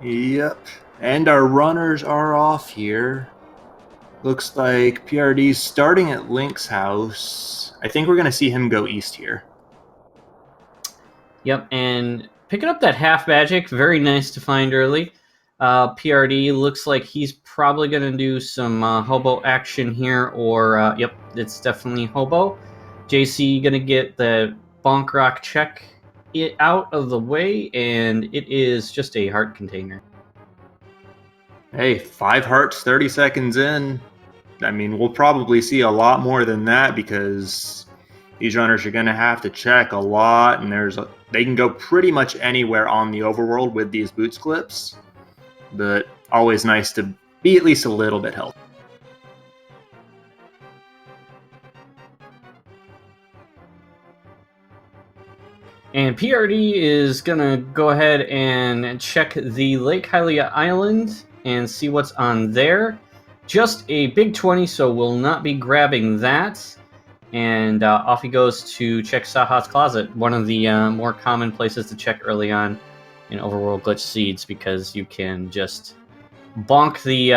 Yep. And our runners are off here. Looks like PRD's starting at Link's house. I think we're going to see him go east here. Yep, and picking up that half magic, very nice to find early. PRD looks like he's probably going to do some hobo action here, or, yep, it's definitely hobo. JC going to get the bonk rock check it out of the way, and it is just a heart container. Hey, 5 hearts 30 seconds in. I mean, we'll probably see a lot more than that because these runners are going to have to check a lot, and they can go pretty much anywhere on the overworld with these boots clips, but always nice to be at least a little bit healthy. And PRD is going to go ahead and check the Lake Hylia Island and see what's on there. Just a big 20, so we'll not be grabbing that. And off he goes to check Saha's Closet, one of the more common places to check early on in Overworld Glitch Seeds, because you can just bonk the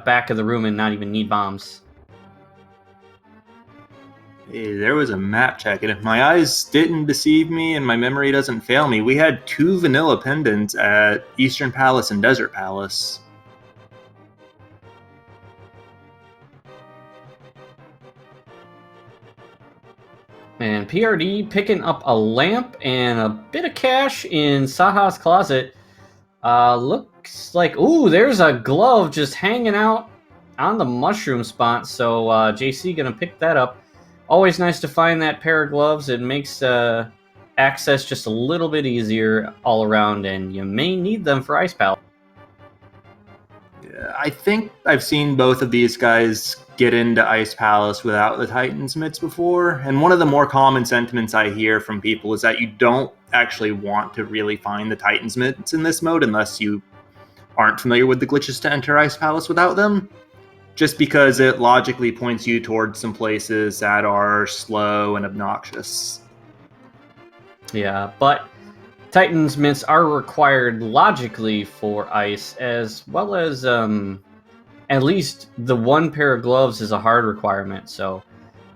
back of the room and not even need bombs. Hey, there was a map check, and if my eyes didn't deceive me and my memory doesn't fail me, we had 2 vanilla pendants at Eastern Palace and Desert Palace. And PRD picking up a lamp and a bit of cash in Saha's Closet. Looks like, ooh, there's a glove just hanging out on the mushroom spot. So JC gonna pick that up. Always nice to find that pair of gloves. It makes access just a little bit easier all around, and you may need them for Ice Palace. Yeah, I think I've seen both of these guys get into Ice Palace without the Titan's mitts before, and one of the more common sentiments I hear from people is that you don't actually want to really find the Titan's mitts in this mode unless you aren't familiar with the glitches to enter Ice Palace without them, just because it logically points you towards some places that are slow and obnoxious. Yeah, but Titan's mitts are required logically for ice, as well as at least the one pair of gloves is a hard requirement. So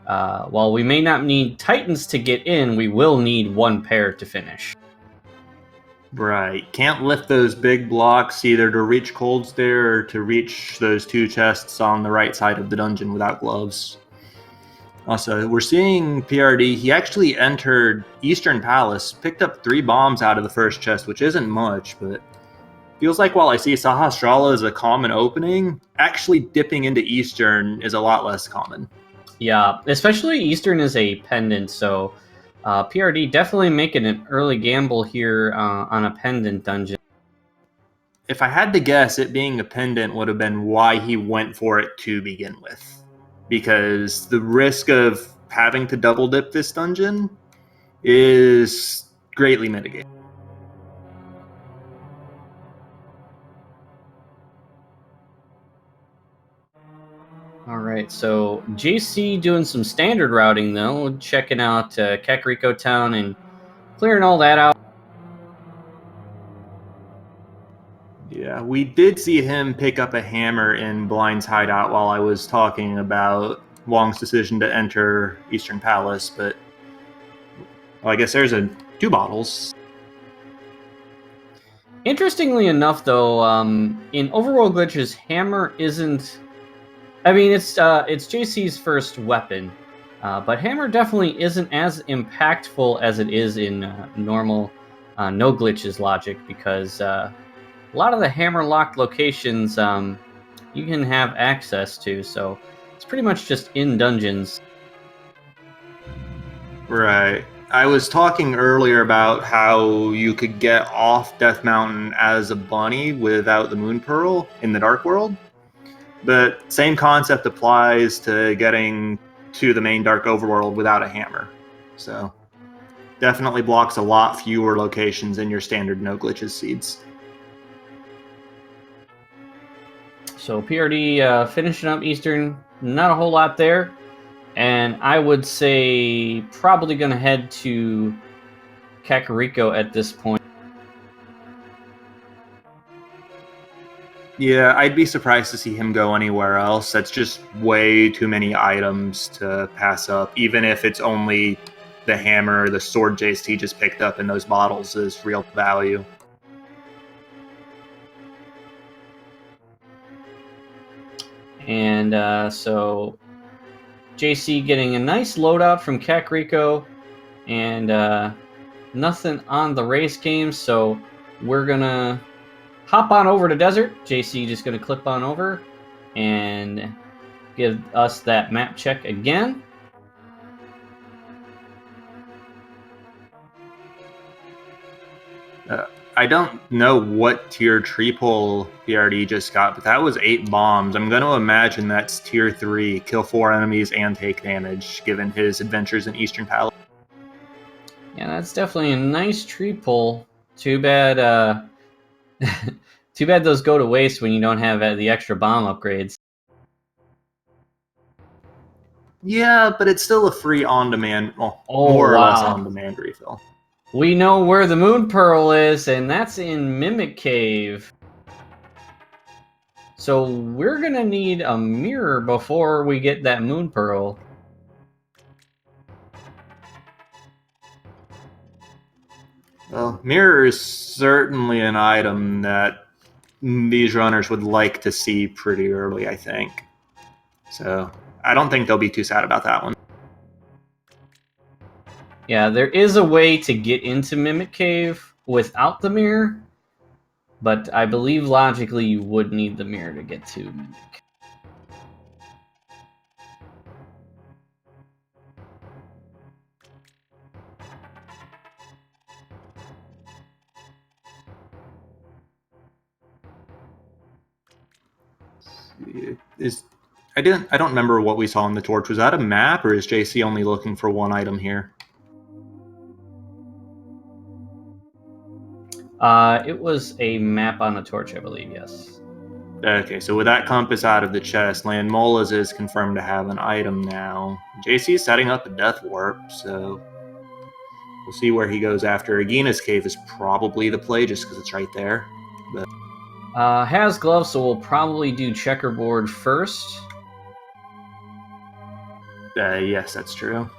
while we may not need Titans to get in, we will need one pair to finish. Right. Can't lift those big blocks either to reach Cold Stair or to reach those 2 chests on the right side of the dungeon without gloves. Also, we're seeing PRD, he actually entered Eastern Palace, picked up 3 bombs out of the first chest, which isn't much, but feels like while I see Sahasrara as a common opening, actually dipping into Eastern is a lot less common. Yeah, especially Eastern is a pendant, so PRD definitely making an early gamble here on a pendant dungeon. If I had to guess, it being a pendant would have been why he went for it to begin with. Because the risk of having to double dip this dungeon is greatly mitigated. All right, so JC doing some standard routing, though, checking out Kakariko Town and clearing all that out. Yeah, we did see him pick up a hammer in Blind's hideout while I was talking about Wong's decision to enter Eastern Palace, but well, I guess there's 2 bottles. Interestingly enough, though, in Overworld Glitches, hammer isn't... I mean, it's JC's first weapon, but hammer definitely isn't as impactful as it is in normal no glitches logic, because a lot of the hammer locked locations you can have access to, so it's pretty much just in dungeons. Right. I was talking earlier about how you could get off Death Mountain as a bunny without the Moon Pearl in the Dark World. But same concept applies to getting to the main Dark Overworld without a hammer. So definitely blocks a lot fewer locations in your standard no glitches seeds. So PRD finishing up Eastern, not a whole lot there. And I would say probably going to head to Kakariko at this point. Yeah, I'd be surprised to see him go anywhere else. That's just way too many items to pass up, even if it's only the hammer or the sword jace he just picked up in those bottles is real value. And so JC getting a nice loadout from Kakariko, and nothing on the race game, so we're gonna hop on over to Desert. JC just gonna clip on over and give us that map check again. I don't know what tier tree pull PRD just got, but that was 8 bombs. I'm going to imagine that's tier 3, kill 4 enemies and take damage, given his adventures in Eastern Palace. Yeah, that's definitely a nice tree pull. Too bad, too bad those go to waste when you don't have the extra bomb upgrades. Yeah, but it's still a free on-demand, well, more or less on-demand refill. We know where the Moon Pearl is, and that's in Mimic Cave. So we're gonna need a mirror before we get that Moon Pearl. Well, mirror is certainly an item that these runners would like to see pretty early, I think. So I don't think they'll be too sad about that one. Yeah, there is a way to get into Mimic Cave without the mirror, but I believe logically you would need the mirror to get to Mimic. I don't remember what we saw in the torch. Was that a map, or is JC only looking for one item here? It was a map on a torch, I believe, yes. Okay, so with that compass out of the chest, Landmola's is confirmed to have an item now. JC is setting up a death warp, so we'll see where he goes after. Agina's cave is probably the play, just because it's right there. But has gloves, so we'll probably do checkerboard first. yes, that's true.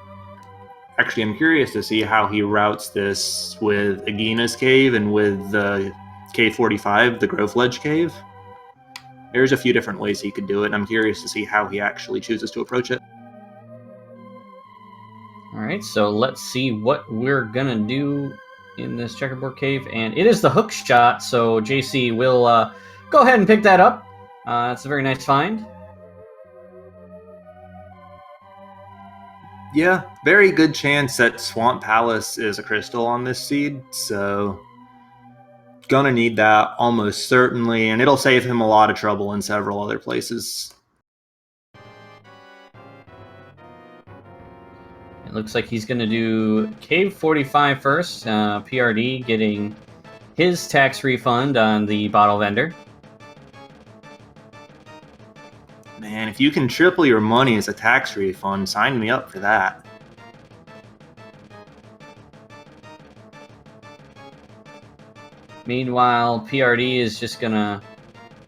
Actually, I'm curious to see how he routes this with Agina's cave and with the Cave 45, the Grove Ledge cave. There's a few different ways he could do it, and I'm curious to see how he actually chooses to approach it. Alright, so let's see what we're gonna do in this checkerboard cave, and it is the hook shot, so JC will go ahead and pick that up. It's a very nice find. Yeah, very good chance that Swamp Palace is a crystal on this seed, so gonna need that almost certainly, and it'll save him a lot of trouble in several other places. It looks like he's gonna do Cave 45 first. PRD getting his tax refund on the bottle vendor. Man, if you can triple your money as a tax refund, sign me up for that. Meanwhile, PRD is just gonna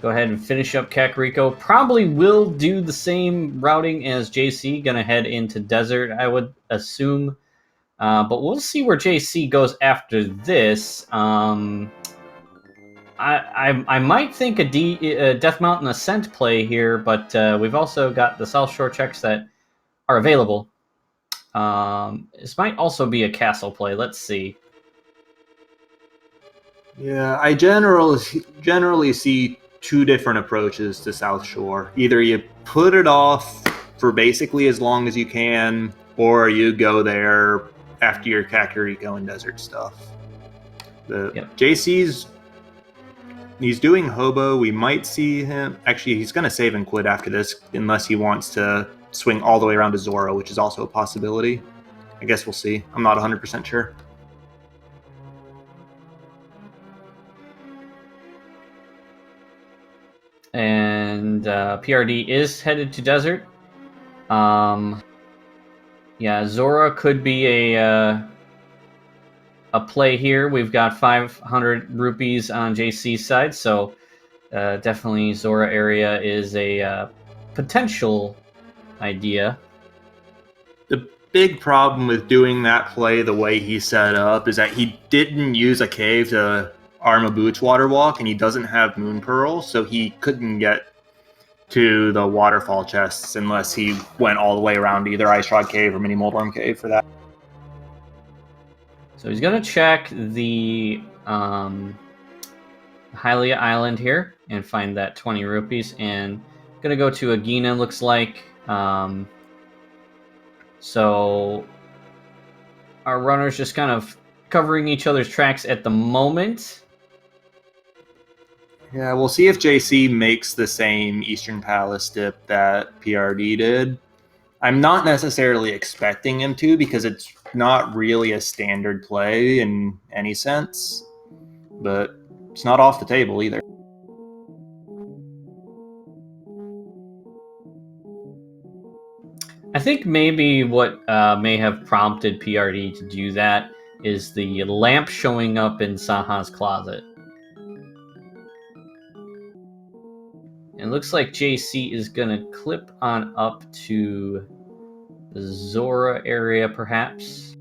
go ahead and finish up Kakariko. Probably will do the same routing as JC, gonna head into Desert, I would assume. But we'll see where JC goes after this. I might think a Death Mountain Ascent play here, but we've also got the South Shore checks that are available. This might also be a castle play. Let's see. Yeah, I generally see two different approaches to South Shore. Either you put it off for basically as long as you can, or you go there after your Kakariko and Desert stuff. JC's he's doing Hobo. We might see him. Actually, he's going to save and quit after this, unless he wants to swing all the way around to Zoro, which is also a possibility. I guess we'll see. I'm not 100% sure. And PRD is headed to Desert. Yeah, Zora could be a play here. We've got 500 rupees on JC's side, so definitely Zora area is a potential idea. The big problem with doing that play the way he set up is that he didn't use a cave to arm a Boots water walk, and he doesn't have Moon Pearl, so he couldn't get to the waterfall chests unless he went all the way around to either Ice Rod Cave or Mini Moldworm Cave for that. So he's gonna check the Hylia Island here and find that 20 rupees, and gonna go to Agina, looks like. So our runners just kind of covering each other's tracks at the moment. Yeah, we'll see if JC makes the same Eastern Palace dip that PRD did. I'm not necessarily expecting him to because it's not really a standard play in any sense, but it's not off the table either. I think maybe what may have prompted PRD to do that is the lamp showing up in Saha's closet. It looks like JC is going to clip on up to the Zora area, perhaps.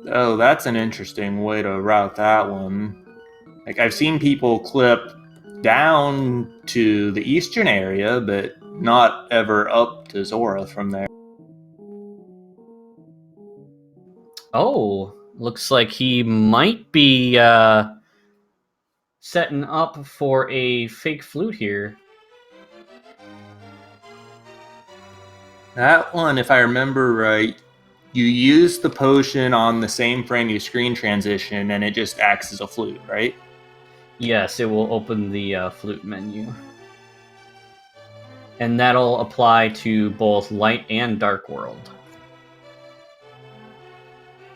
Oh, that's an interesting way to route that one. Like, I've seen people clip down to the eastern area, but not ever up to Zora from there. Oh, looks like he might be setting up for a fake flute here. That one, if I remember right, you use the potion on the same frame you screen transition, and it just acts as a flute, right? Yes, it will open the flute menu. And that'll apply to both Light and Dark World.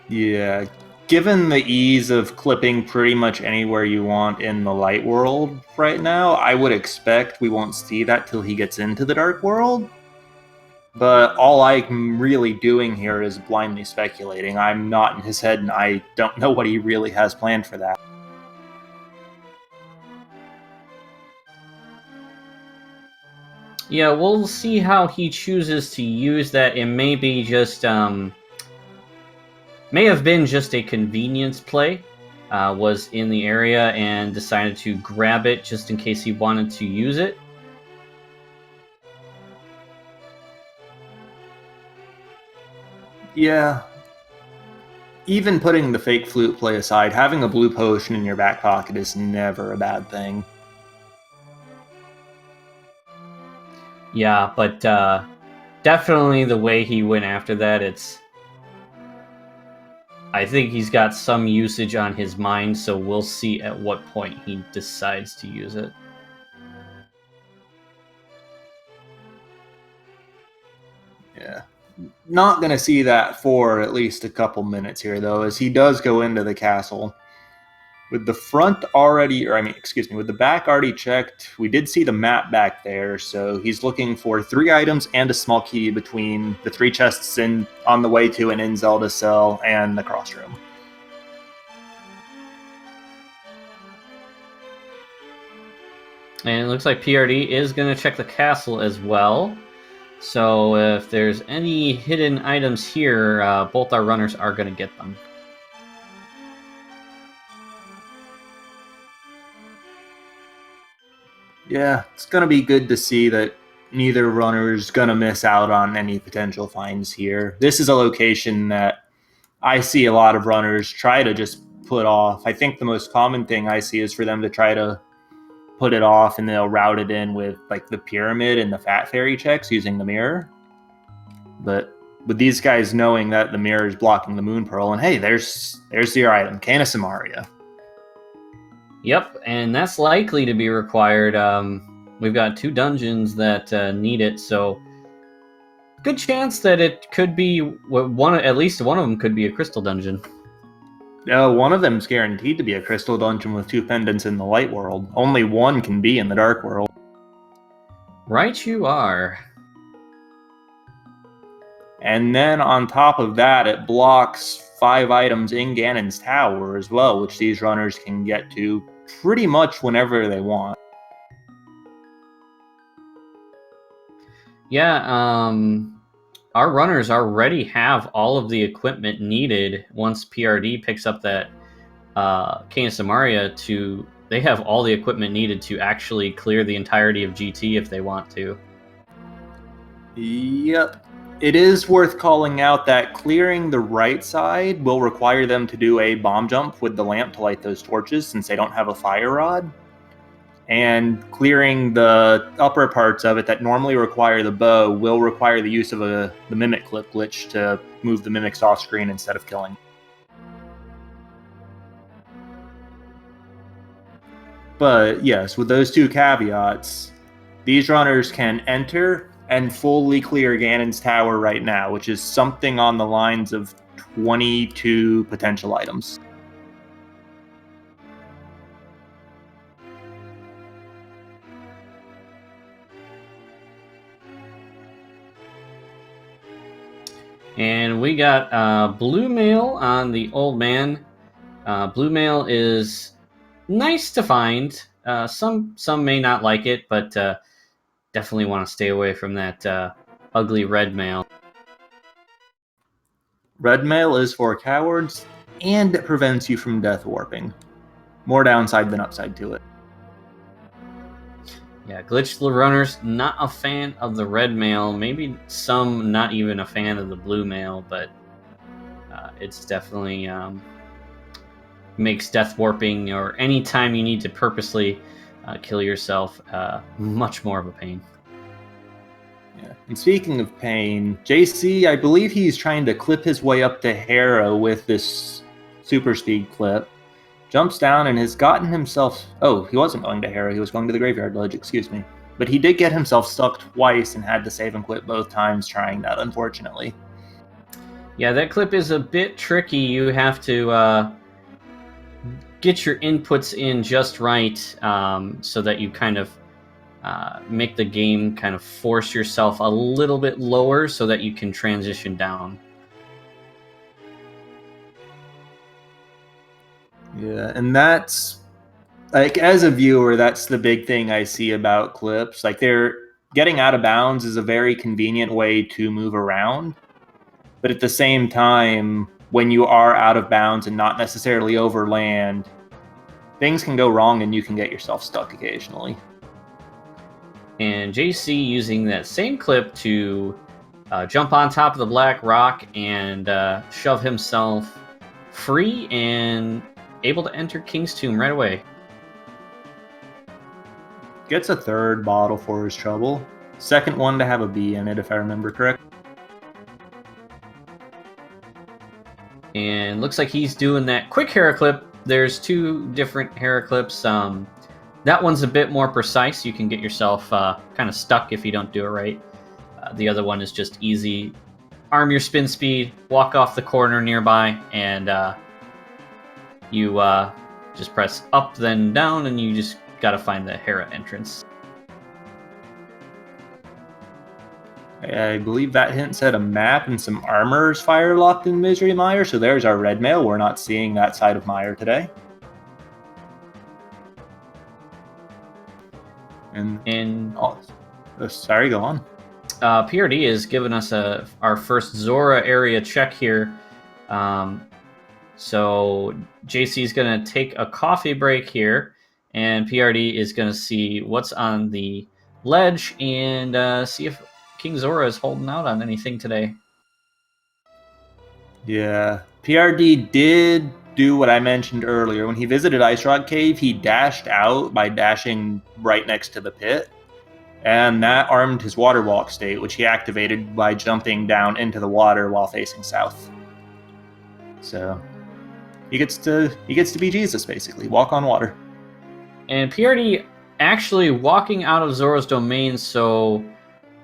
Yeah, given the ease of clipping pretty much anywhere you want in the Light World right now, I would expect we won't see that till he gets into the Dark World. But all I'm really doing here is blindly speculating. I'm not in his head, and I don't know what he really has planned for that. Yeah, we'll see how he chooses to use that. It may be just, may have been just a convenience play. Was in the area and decided to grab it just in case he wanted to use it. Yeah. Even putting the fake flute play aside, having a blue potion in your back pocket is never a bad thing. Yeah, but definitely the way he went after that, I think he's got some usage on his mind, so we'll see at what point he decides to use it. Yeah. Not going to see that for at least a couple minutes here, though, as he does go into the castle. With the front already, with the back already checked, we did see the map back there, so he's looking for 3 items and a small key between the 3 chests on the way to and in Zelda cell and the cross room. And it looks like PRD is going to check the castle as well. So if there's any hidden items here, both our runners are going to get them. Yeah, it's going to be good to see that neither runner is going to miss out on any potential finds here. This is a location that I see a lot of runners try to just put off. I think the most common thing I see is for them to try to put it off and they'll route it in with like the pyramid and the fat fairy checks using the mirror. But with these guys knowing that the mirror is blocking the moon pearl, and hey, there's your item, Cana Samaria. Yep, and that's likely to be required. We've got 2 dungeons that need it, so good chance that it could be at least one of them could be a crystal dungeon. One of them's guaranteed to be a crystal dungeon with 2 pendants in the light world. Only one can be in the dark world. Right you are. And then on top of that, it blocks 5 items in Ganon's tower as well, which these runners can get to pretty much whenever they want. Yeah, our runners already have all of the equipment needed once PRD picks up that King of Samaria to... They have all the equipment needed to actually clear the entirety of GT if they want to. Yep. It is worth calling out that clearing the right side will require them to do a bomb jump with the lamp to light those torches since they don't have a fire rod. And clearing the upper parts of it that normally require the bow will require the use of the Mimic Clip glitch to move the mimics off screen instead of killing. But yes, with those two caveats, these runners can enter and fully clear Ganon's tower right now, which is something on the lines of 22 potential items. And we got blue mail on the old man. Blue mail is nice to find. Some may not like it, but definitely want to stay away from that ugly red mail. Red mail is for cowards, and it prevents you from death warping. More downside than upside to it. Yeah, glitched runners, not a fan of the red mail. Maybe some not even a fan of the blue mail, but it's definitely makes death warping or any time you need to purposely kill yourself much more of a pain. Yeah. And speaking of pain, JC, I believe he's trying to clip his way up to Hera with this super speed clip. Jumps down and has gotten himself... Oh, he wasn't going to Hera, he was going to the Graveyard Ledge, excuse me. But he did get himself stuck twice and had to save and quit both times trying that, unfortunately. Yeah, that clip is a bit tricky. You have to get your inputs in just right so that you kind of make the game kind of force yourself a little bit lower so that you can transition down. Yeah, and that's, like, as a viewer, that's the big thing I see about clips. Like, they're getting out of bounds is a very convenient way to move around. But at the same time, when you are out of bounds and not necessarily over land, things can go wrong and you can get yourself stuck occasionally. And JC using that same clip to jump on top of the black rock and shove himself free and able to enter King's Tomb right away. Gets a third bottle for his trouble. Second one to have a B in it, if I remember correct. And looks like he's doing that quick Hera clip. There's two different Hera clips. That one's a bit more precise. You can get yourself kind of stuck if you don't do it right. The other one is just easy. Arm your spin speed, walk off the corner nearby, and you just press up, then down, and you just gotta find the Hera entrance. I believe that hint said a map and some armors fire locked in Misery Mire, so there's our red mail. We're not seeing that side of Mire today. And oh, sorry, go on. PRD has given us our first Zora area check here. So JC is going to take a coffee break here, and PRD is going to see what's on the ledge and see if King Zora is holding out on anything today. Yeah, PRD did do what I mentioned earlier. When he visited Ice Rock Cave, he dashed out by dashing right next to the pit. And that armed his water walk state, which he activated by jumping down into the water while facing south. So he gets to be Jesus, basically. Walk on water. And PRD actually walking out of Zora's domain, so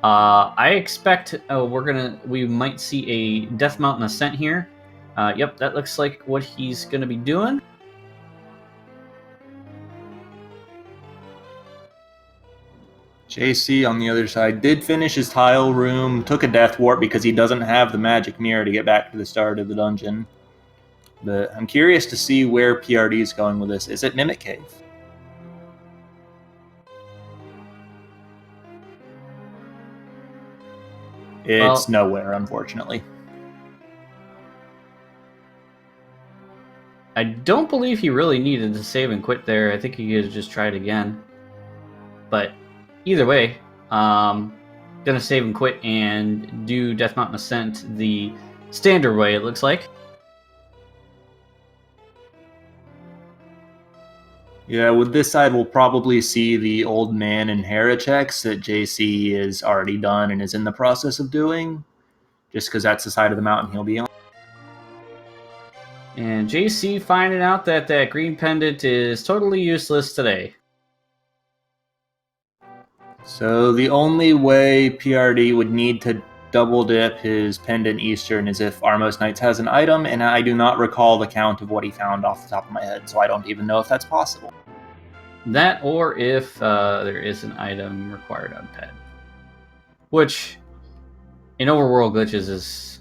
I expect we might see a Death Mountain ascent here. Yep, that looks like what he's gonna be doing. JC on the other side did finish his tile room, took a death warp because he doesn't have the magic mirror to get back to the start of the dungeon. But I'm curious to see where PRD is going with this. Is it Mimic Cave? It's nowhere, unfortunately. I don't believe he really needed to save and quit there. I think he could have just tried again. But either way, gonna save and quit and do Death Mountain Ascent the standard way, it looks like. Yeah, with this side, we'll probably see the Old Man and Hera checks that JC is already done and is in the process of doing, just because that's the side of the mountain he'll be on. And JC finding out that that green pendant is totally useless today. So the only way PRD would need to double dip his pendant Eastern is if Armos Knights has an item, and I do not recall the count of what he found off the top of my head, so I don't even know if that's possible. That, or if there is an item required on Ped. Which, in Overworld glitches, is...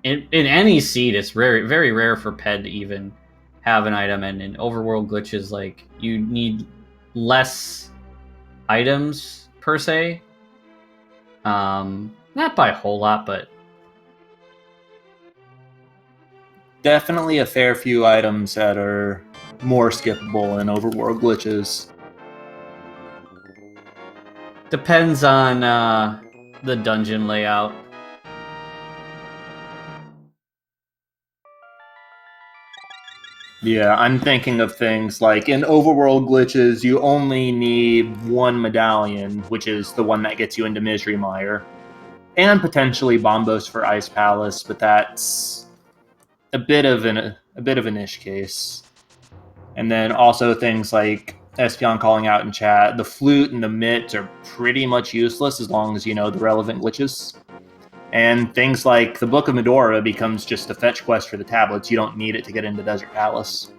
In any seed, it's very, very rare for Ped to even have an item, and in Overworld glitches, like, you need less items, per se. Not by a whole lot, but... Definitely a fair few items that are more skippable in Overworld glitches. Depends on the dungeon layout. Yeah, I'm thinking of things like in Overworld glitches, you only need one medallion, which is the one that gets you into Misery Mire, and potentially Bombos for Ice Palace, but that's a bit of a niche case. And then also things like Espion calling out in chat, the flute and the mitt are pretty much useless as long as you know the relevant glitches. And things like the Book of Medora becomes just a fetch quest for the tablets. You don't need it to get into Desert Palace.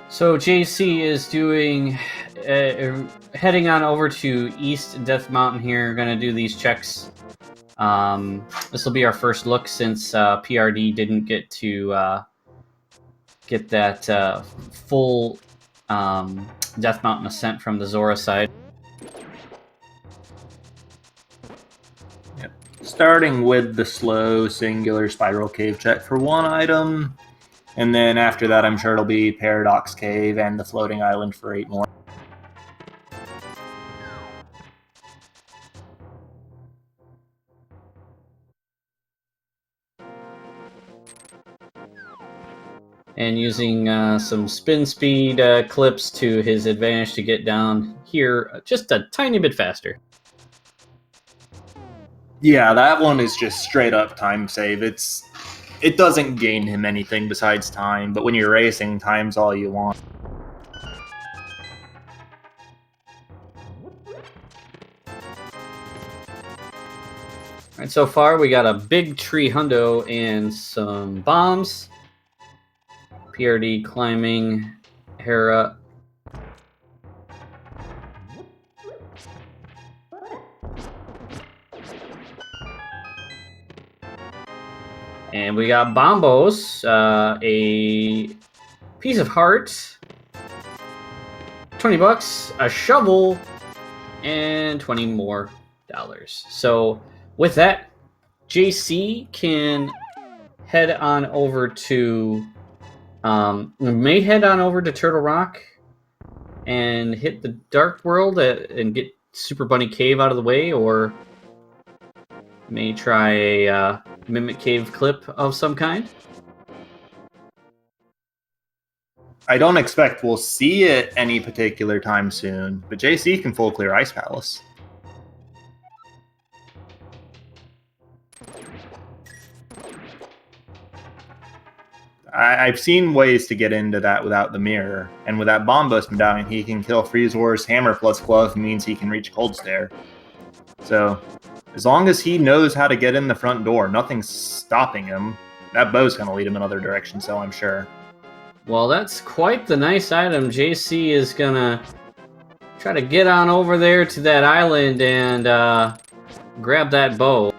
So JC is doing... heading on over to East Death Mountain here. Gonna do these checks. This will be our first look since PRD didn't get to get that full Death Mountain ascent from the Zora side. Yep. Starting with the slow singular spiral cave check for one item, and then after that I'm sure it'll be Paradox Cave and the floating island for 8 more. And using some spin speed clips to his advantage to get down here just a tiny bit faster. Yeah, that one is just straight up time save. It doesn't gain him anything besides time, but when you're racing, time's all you want. Alright, so far we got a big tree hundo and some bombs. PRD climbing Hera. And we got bombos, a piece of heart, 20 bucks, a shovel, and 20 more dollars. So with that, JC can head on over to may head on over to Turtle Rock and hit the Dark World and get Super Bunny Cave out of the way, or may try a Mimic Cave clip of some kind. I don't expect we'll see it any particular time soon, but JC can full clear Ice Palace. I've seen ways to get into that without the mirror, and with that Bombos medallion, he can kill Freezor's hammer plus glove means he can reach Cold Stare. So, as long as he knows how to get in the front door, nothing's stopping him. That bow's going to lead him another direction, so I'm sure. Well, that's quite the nice item. JC is gonna try to get on over there to that island and grab that bow.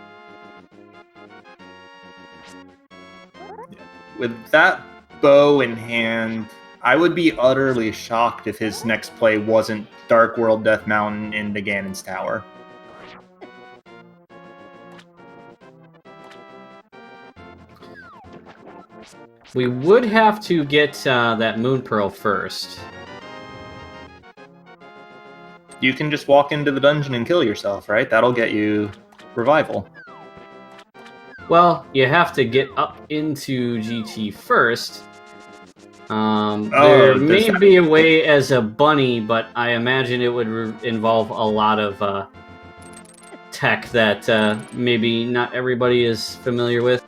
With that bow in hand, I would be utterly shocked if his next play wasn't Dark World Death Mountain into Ganon's Tower. We would have to get that Moon Pearl first. You can just walk into the dungeon and kill yourself, right? That'll get you revival. Well, you have to get up into GT first. Oh, there may be a way as a bunny, but I imagine it would involve a lot of tech that maybe not everybody is familiar with.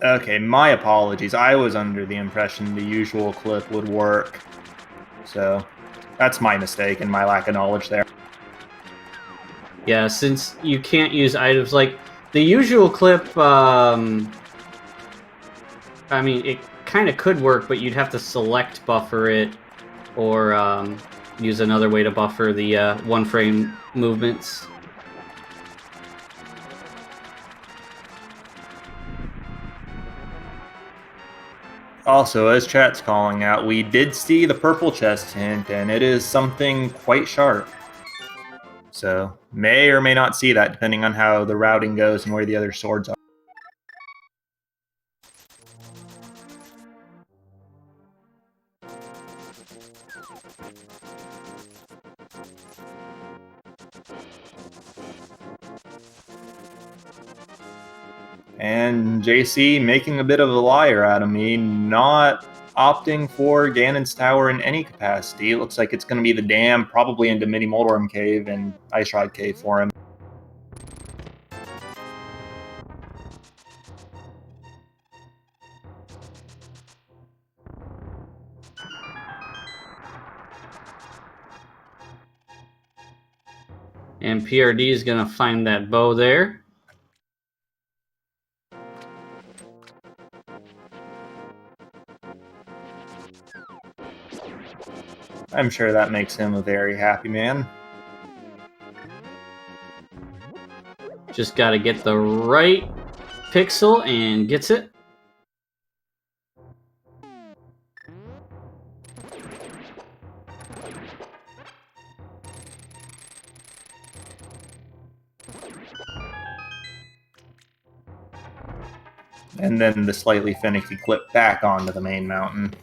Okay, my apologies. I was under the impression the usual clip would work. So, that's my mistake and my lack of knowledge there. Yeah, since you can't use items like the usual clip, I mean, it kind of could work, but you'd have to select buffer it or use another way to buffer the one-frame movements. Also, as chat's calling out, we did see the purple chest hint, and it is something quite sharp. So, may or may not see that, depending on how the routing goes and where the other swords are. And JC making a bit of a liar out of me, not opting for Ganon's Tower in any capacity. It looks like it's going to be the dam, probably into Mini Moldorm Cave and Ice Rod Cave for him. And PRD is going to find that bow there. I'm sure that makes him a very happy man. Just got to get the right pixel and gets it. And then the slightly finicky clip back onto the main mountain.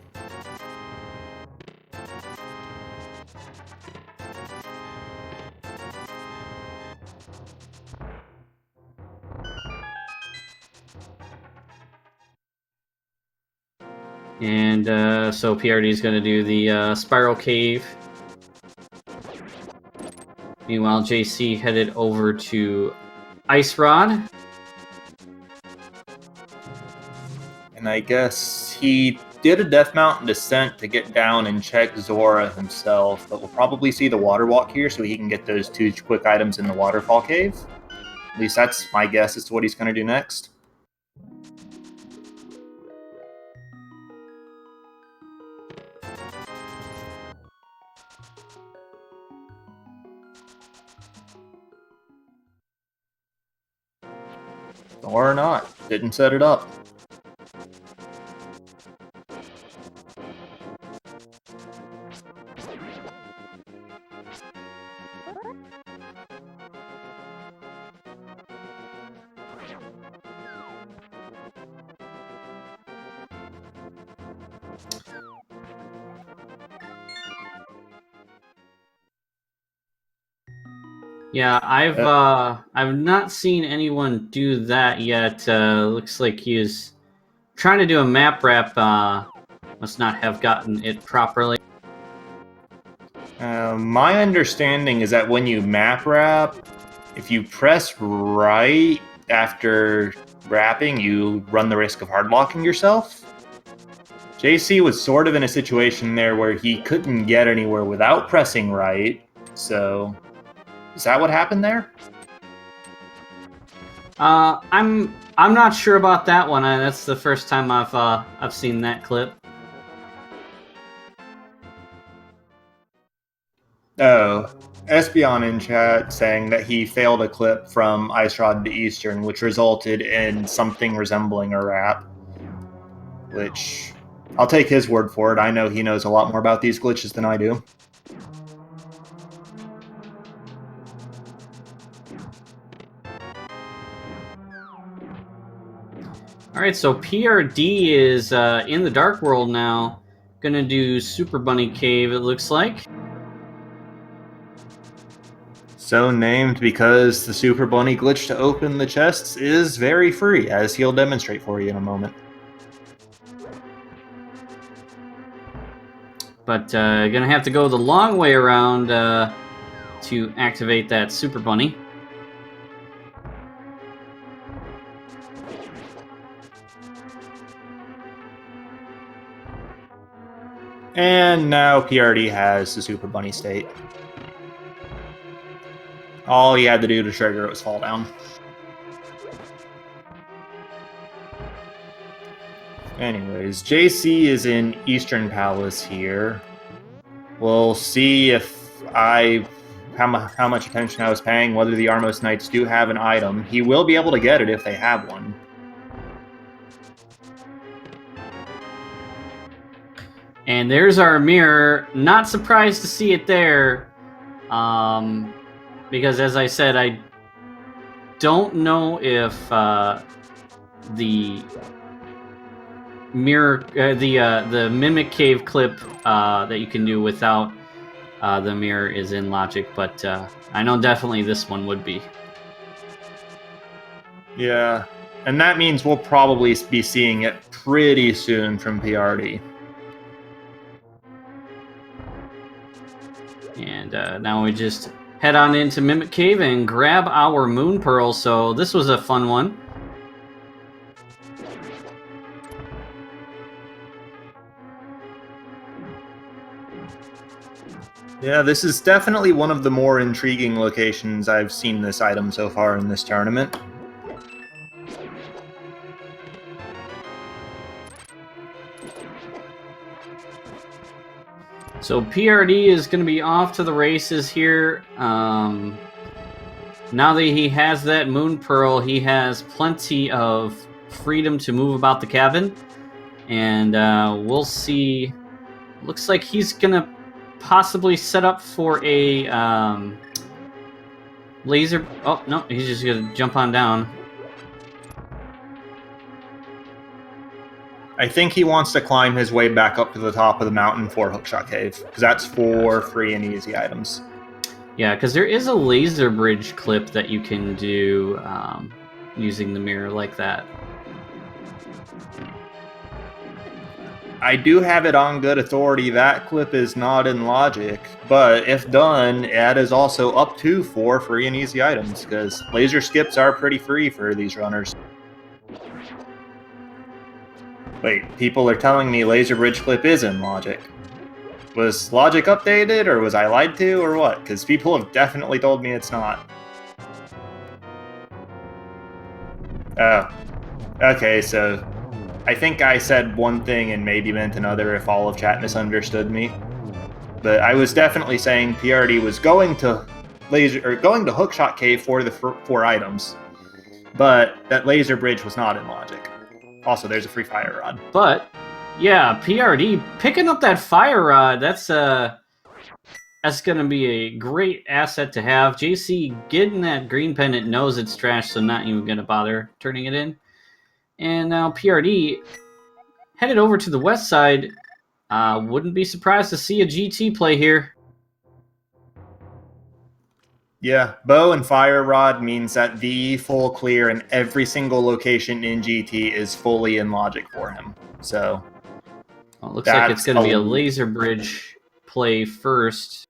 And so PRD is going to do the Spiral Cave. Meanwhile, JC headed over to Ice Rod. And I guess he did a Death Mountain descent to get down and check Zora himself, but we'll probably see the Water Walk here so he can get those 2 quick items in the Waterfall Cave. At least that's my guess as to what he's going to do next. Or not. Didn't set it up. Yeah, I've not seen anyone do that yet. Looks like he's trying to do a map wrap. Must not have gotten it properly. My understanding is that when you map wrap, if you press right after wrapping, you run the risk of hard locking yourself. JC was sort of in a situation there where he couldn't get anywhere without pressing right, so is that what happened there? I'm not sure about that one. That's the first time I've seen that clip. Oh, Espeon in chat saying that he failed a clip from Ice Rod to Eastern, which resulted in something resembling a rap. Which, I'll take his word for it. I know he knows a lot more about these glitches than I do. Alright, so PRD is in the Dark World now. Gonna do Super Bunny Cave, it looks like. So named because the Super Bunny glitch to open the chests is very free, as he'll demonstrate for you in a moment. But gonna have to go the long way around to activate that Super Bunny. And now PRD has the Super Bunny state. All he had to do to trigger it was fall down. Anyways, JC is in Eastern Palace here. We'll see if how much attention I was paying, whether the Armos Knights do have an item. He will be able to get it if they have one. And there's our mirror. Not surprised to see it there. Because as I said, I don't know if the mirror, the Mimic Cave clip that you can do without the mirror is in logic, but I know definitely this one would be. Yeah, and that means we'll probably be seeing it pretty soon from PRD. And now we just head on into Mimic Cave and grab our Moon Pearl. So this was a fun one. Yeah, this is definitely one of the more intriguing locations I've seen this item so far in this tournament. So PRD is going to be off to the races here. Now that he has that Moon Pearl, he has plenty of freedom to move about the cabin. And we'll see. Looks like he's going to possibly set up for a laser. Oh, no, he's just going to jump on down. I think he wants to climb his way back up to the top of the mountain for Hookshot Cave, because that's for free and easy items. Yeah, because there is a laser bridge clip that you can do using the mirror like that. I do have it on good authority that clip is not in logic, but if done, that is also up to 4 free and easy items, because laser skips are pretty free for these runners. Wait, people are telling me laser bridge clip is in logic. Was logic updated, or was I lied to, or what? Because people have definitely told me it's not. Oh. Okay, so I think I said one thing and maybe meant another if all of chat misunderstood me. But I was definitely saying PRD was going to Hookshot Cave for the 4 items, but that laser bridge was not in logic. Also, there's a free fire rod. But yeah, PRD picking up that fire rod. That's going to be a great asset to have. JC getting that green pendant knows it's trash, so not even going to bother turning it in. And now PRD headed over to the west side. Wouldn't be surprised to see a GT play here. Yeah, bow and fire rod means that the full clear in every single location in GT is fully in logic for him. So well, it looks like it's going to be a laser bridge play first.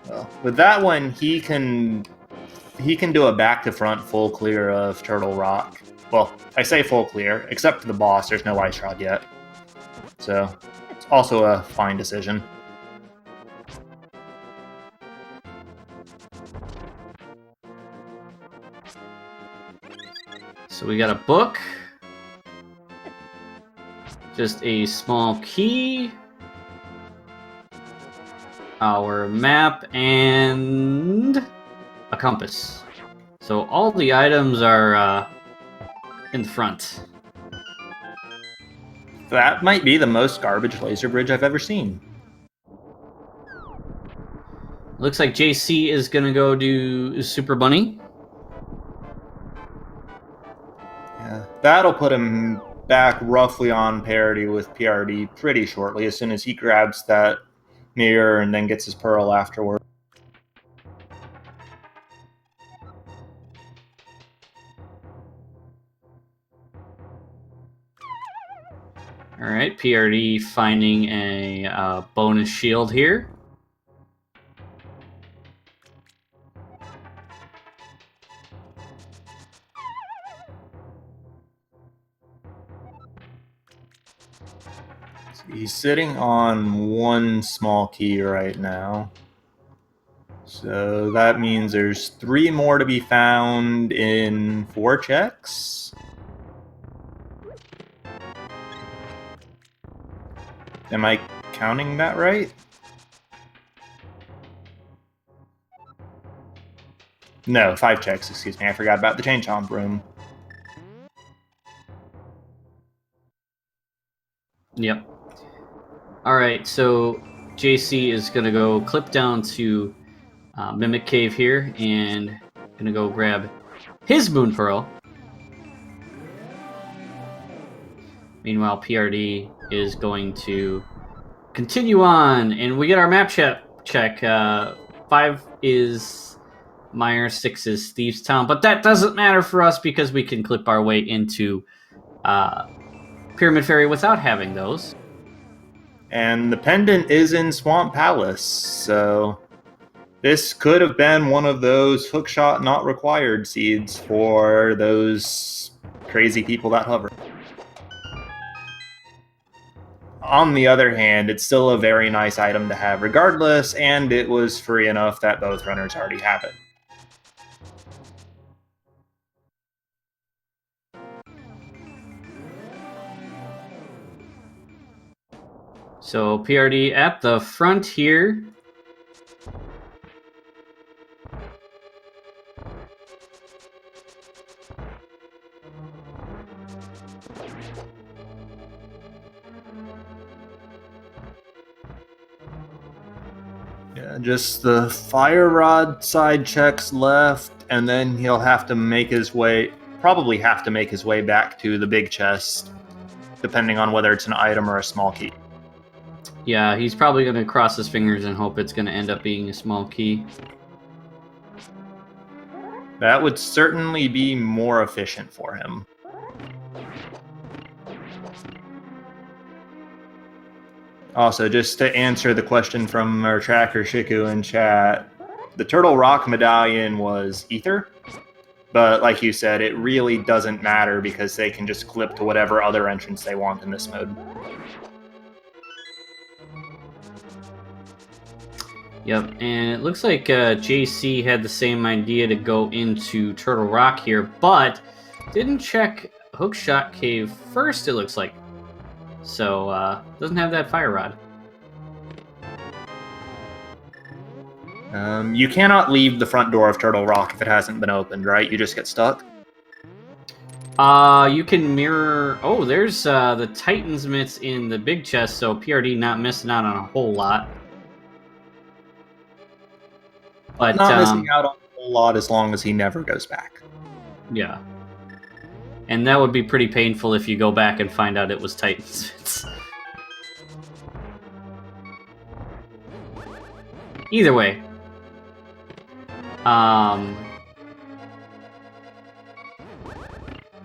Well, with that one, he can do a back to front full clear of Turtle Rock. Well, I say full clear, except for the boss. There's no Ice Rod yet, so it's also a fine decision. So we got a book. Just a small key. Our map and a compass. So all the items are in the front. That might be the most garbage laser bridge I've ever seen. Looks like JC is gonna go do Super Bunny. Yeah, that'll put him back roughly on parity with PRD pretty shortly, as soon as he grabs that mirror and then gets his pearl afterward. All right, PRD finding a bonus shield here. He's sitting on one small key right now. So that means there's 3 more to be found in 4 checks. Am I counting that right? No, 5 checks, excuse me. I forgot about the chain chomp room. Yep. Alright, so JC is going to go clip down to Mimic Cave here and going to go grab his Moon Pearl. Meanwhile, PRD is going to continue on, and we get our map check. 5 is Meyer, 6 is Thieves Town, but that doesn't matter for us because we can clip our way into Pyramid Ferry without having those. And the pendant is in Swamp Palace, so this could have been one of those hookshot not required seeds for those crazy people that hover. On the other hand, it's still a very nice item to have regardless, and it was free enough that both runners already have it. So PRD at the front here. Yeah, just the fire rod side checks left, and then he'll have to make his way, probably have to make his way back to the big chest, depending on whether it's an item or a small key. Yeah, he's probably going to cross his fingers and hope it's going to end up being a small key. That would certainly be more efficient for him. Also, just to answer the question from our tracker Shiku in chat, the Turtle Rock medallion was Ether, but like you said, it really doesn't matter because they can just clip to whatever other entrance they want in this mode. Yep, and it looks like JC had the same idea to go into Turtle Rock here, but didn't check Hookshot Cave first, it looks like. So, doesn't have that fire rod. You cannot leave the front door of Turtle Rock if it hasn't been opened, right? You just get stuck? You can mirror... Oh, there's the Titan's Mitts in the big chest, so PRD not missing out on a whole lot. But not missing out on a whole lot as long as he never goes back. Yeah. And that would be pretty painful if you go back and find out it was Titan's Mitts. Either way.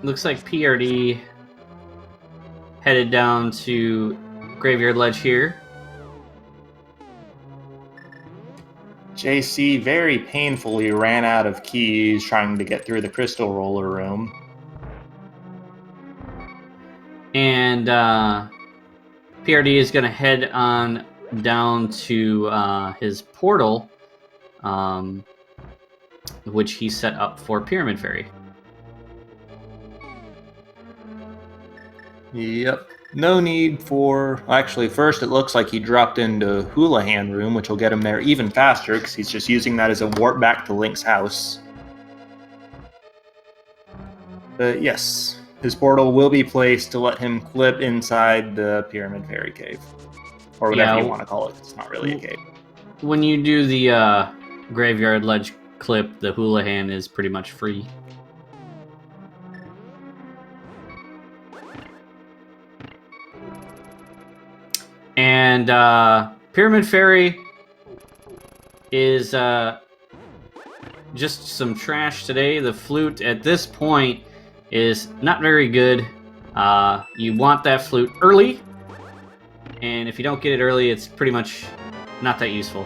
Looks like PRD headed down to Graveyard Ledge here. JC very painfully ran out of keys trying to get through the Crystal Roller room. And PRD is going to head on down to his portal. which he set up for Pyramid Fairy. Yep. No need for... Actually, first it looks like he dropped into Houlihan Room, which will get him there even faster, because he's just using that as a warp back to Link's house. But yes, his portal will be placed to let him clip inside the Pyramid Fairy Cave. Or whatever you want to call it. It's not really a cave. When you do the Graveyard Ledge clip, the Houlihan is pretty much free. And Pyramid Fairy is just some trash today. The flute at this point is not very good. You want that flute early, and if you don't get it early, it's pretty much not that useful.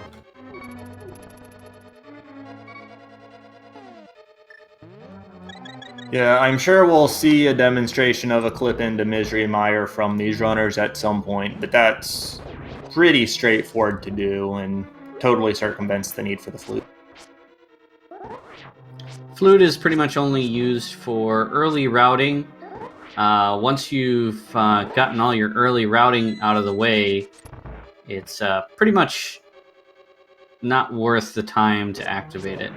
Yeah, I'm sure we'll see a demonstration of a clip into Misery Mire from these runners at some point, but that's pretty straightforward to do and totally circumvents the need for the flute. Flute is pretty much only used for early routing. Once you've gotten all your early routing out of the way, it's pretty much not worth the time to activate it.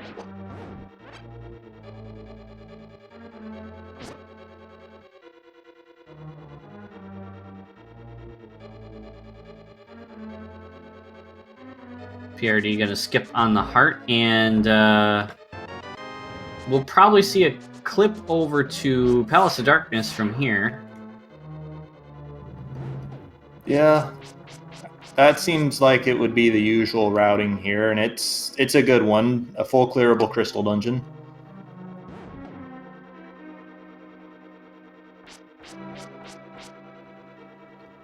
PRD gonna skip on the heart, and we'll probably see a clip over to Palace of Darkness from here. Yeah, that seems like it would be the usual routing here, and it's a good one, a full clearable crystal dungeon.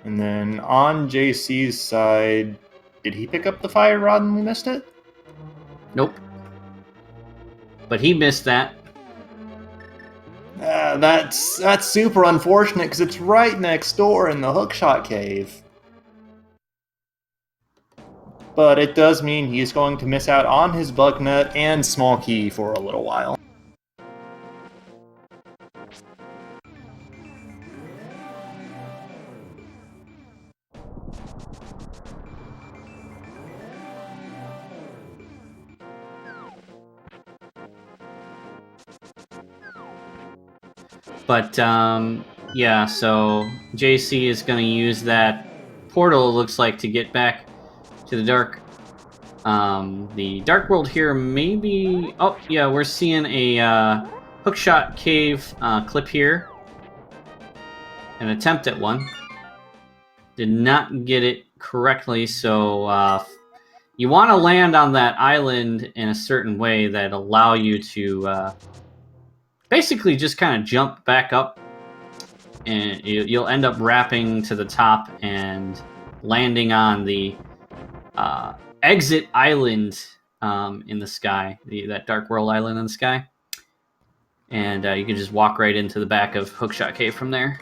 And then on JC's side, did he pick up the fire rod and we missed it? Nope. But he missed that. That's super unfortunate because it's right next door in the Hookshot Cave. But it does mean he's going to miss out on his bug nut and small key for a little while. But yeah, so JC is going to use that portal, it looks like, to get back to the dark world here. Maybe... Oh, yeah, we're seeing a Hookshot Cave clip here. An attempt at one. Did not get it correctly, so you want to land on that island in a certain way that allow you to basically just kind of jump back up, and you'll end up wrapping to the top and landing on the exit island in the sky, that Dark World island in the sky. And you can just walk right into the back of Hookshot Cave from there.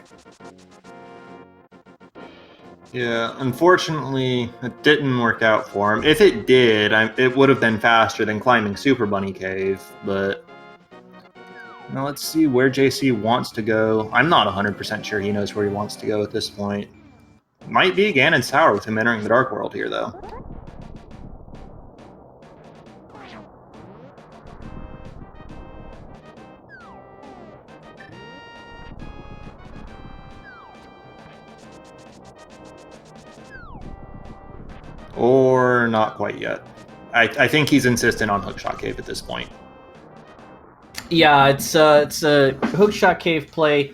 Yeah, unfortunately, it didn't work out for him. If it did, it would have been faster than climbing Super Bunny Cave, but... Now let's see where JC wants to go. I'm not 100% sure he knows where he wants to go at this point. Might be Ganon's Tower with him entering the Dark World here, though. Or not quite yet. I think he's insistent on Hookshot Cave at this point. Yeah, it's a Hookshot Cave play,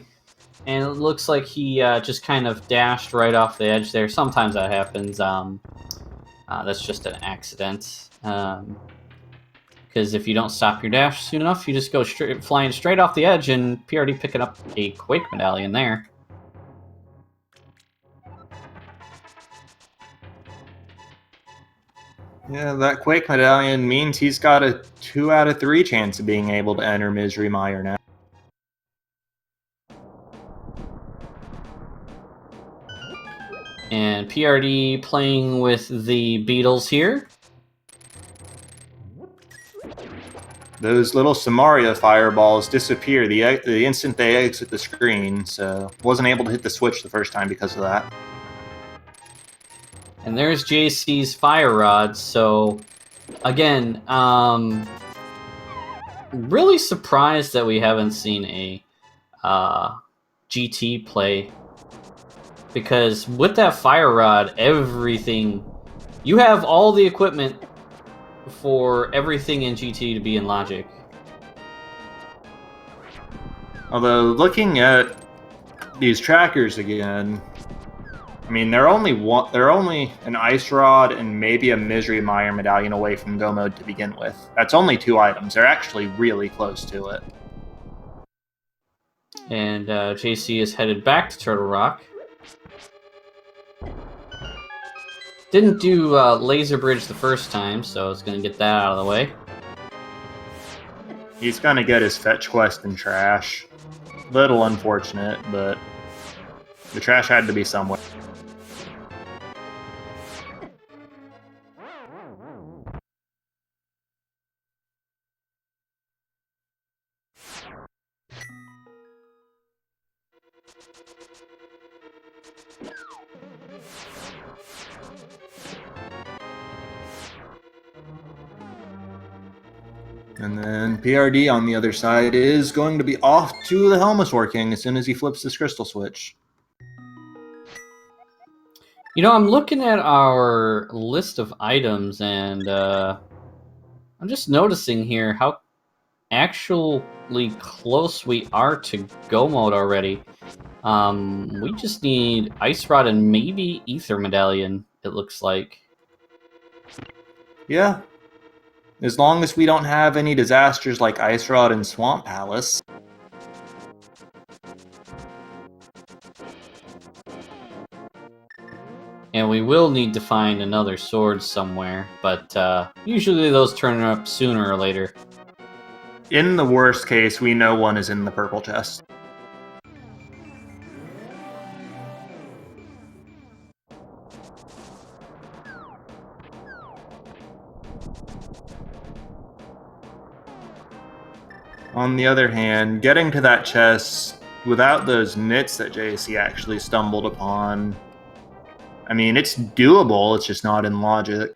and it looks like he just kind of dashed right off the edge there. Sometimes that happens. That's just an accident. Because if you don't stop your dash soon enough, you just go flying straight off the edge, and PRD picking up a Quake Medallion there. Yeah, that Quake Medallion means he's got a 2 out of 3 chance of being able to enter Misery Mire now. And PRD playing with the Beetles here. Those little Samaria fireballs disappear the instant they exit the screen, so wasn't able to hit the switch the first time because of that. And there's JC's fire rod. So again, really surprised that we haven't seen a GT play, because with that fire rod, everything, you have all the equipment for everything in GT to be in logic. Although looking at these trackers again, I mean they're only an ice rod and maybe a misery mire medallion away from go mode to begin with. That's only 2 items. They're actually really close to it. And JC is headed back to Turtle Rock. Didn't do Laser Bridge the first time, so it's going to get that out of the way. He's gonna get his fetch quest in trash. Little unfortunate, but the trash had to be somewhere. And then PRD on the other side is going to be off to the Helmosaur King as soon as he flips this crystal switch. You know, I'm looking at our list of items, and I'm just noticing here how actually close we are to go mode already. We just need Ice Rod and maybe Ether Medallion, it looks like. Yeah. As long as we don't have any disasters like Ice Rod and Swamp Palace. And we will need to find another sword somewhere, but usually those turn up sooner or later. In the worst case, we know one is in the purple chest. On the other hand, getting to that chest without those nits that JC actually stumbled upon, I mean, it's doable, it's just not in logic.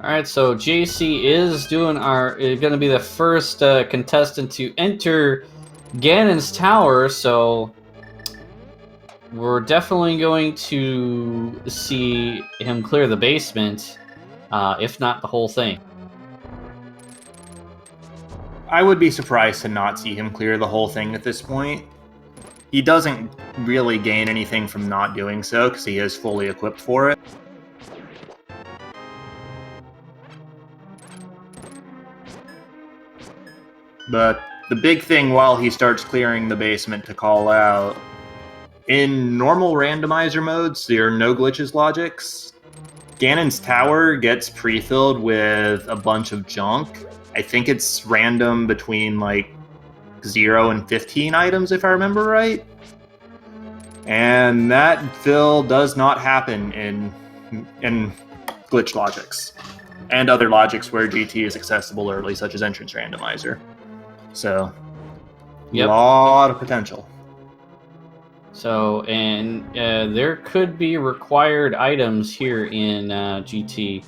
Alright, so JC is going to be the first contestant to enter Ganon's Tower, so we're definitely going to see him clear the basement, if not the whole thing. I would be surprised to not see him clear the whole thing at this point. He doesn't really gain anything from not doing so, because he is fully equipped for it. But the big thing while he starts clearing the basement to call out, in normal randomizer modes, there are no glitches logics. Ganon's tower gets pre-filled with a bunch of junk. I think it's random between like 0 and 15 items, if I remember right. And that fill does not happen in glitch logics and other logics where GT is accessible early, such as entrance randomizer. So, Yep. A lot of potential. So, and there could be required items here in GT.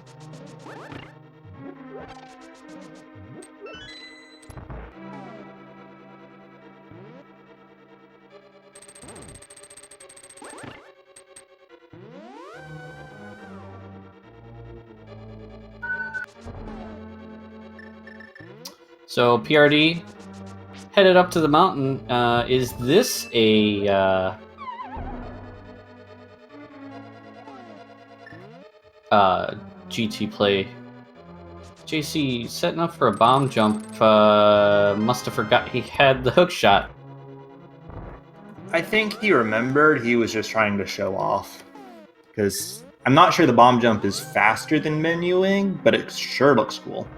So, PRD headed up to the mountain. Is this a GT play? JC setting up for a bomb jump. Must have forgot he had the hook shot. I think he remembered he was just trying to show off. Because I'm not sure the bomb jump is faster than menuing, but it sure looks cool.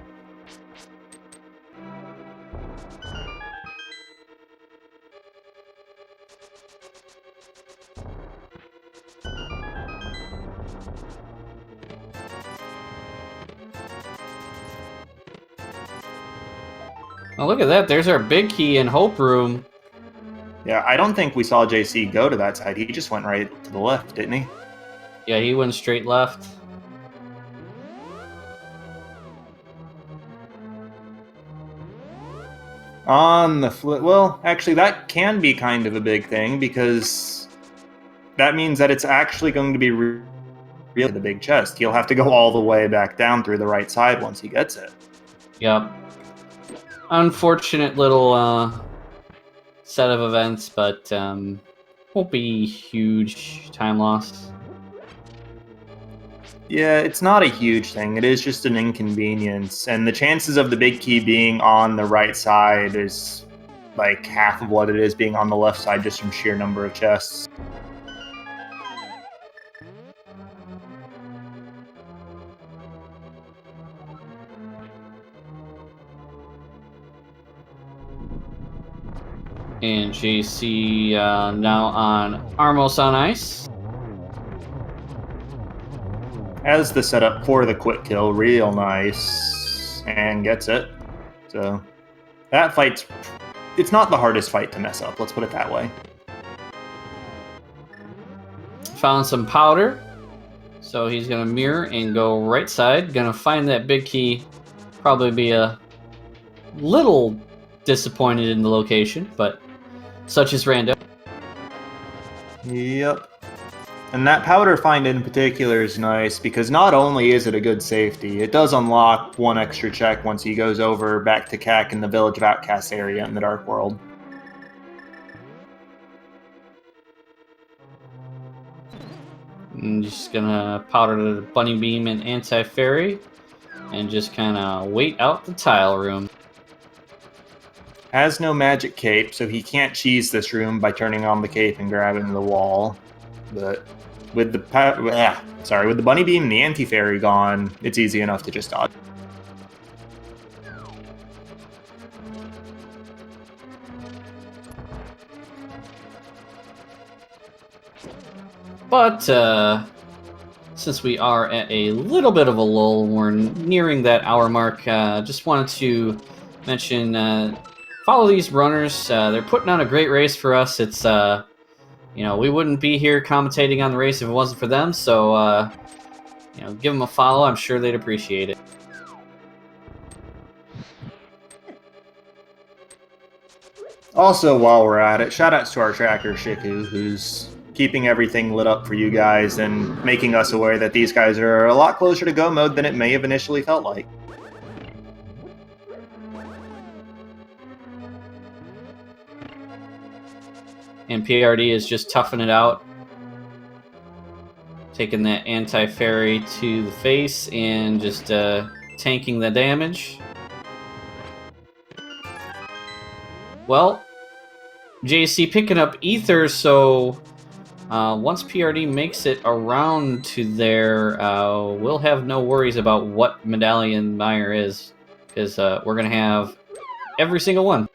Oh, look at that. There's our big key in Hope Room. Yeah, I don't think we saw JC go to that side. He just went right to the left, didn't he? Yeah, he went straight left. On the flip, well, actually, that can be kind of a big thing because that means that it's actually going to be really the big chest. He'll have to go all the way back down through the right side once he gets it. Yep. Unfortunate little set of events, but won't be huge time loss. Yeah, it's not a huge thing. It is just an inconvenience. And the chances of the big key being on the right side is like half of what it is being on the left side just from sheer number of chests. And JC now on Armos on Ice. As the setup for the quick kill, real nice, and gets it. So that fight's, it's not the hardest fight to mess up, let's put it that way. Found some powder, so he's gonna mirror and go right side. Gonna find that big key, probably be a little disappointed in the location, but such is random. Yep. And that powder find in particular is nice because not only is it a good safety, it does unlock one extra check once he goes over back to CAC in the Village of Outcasts area in the Dark World. I'm just gonna powder the Bunny Beam and Anti-Fairy and just kind of wait out the tile room. Has no magic cape, so he can't cheese this room by turning on the cape and grabbing the wall. But with the with the Bunny Beam and the Anti-Fairy gone, it's easy enough to just dodge. But since we are at a little bit of a lull, we're nearing that hour mark. Just wanted to mention, follow these runners. They're putting on a great race for us. It's you know, we wouldn't be here commentating on the race if it wasn't for them. So you know, give them a follow. I'm sure they'd appreciate it. Also, while we're at it, shoutouts to our tracker Shiku, who's keeping everything lit up for you guys and making us aware that these guys are a lot closer to go mode than it may have initially felt like. And PRD is just toughing it out. Taking that Anti-Fairy to the face and just tanking the damage. Well, JC picking up Ether, so once PRD makes it around to there, we'll have no worries about what Medallion Mire is, because we're going to have every single one.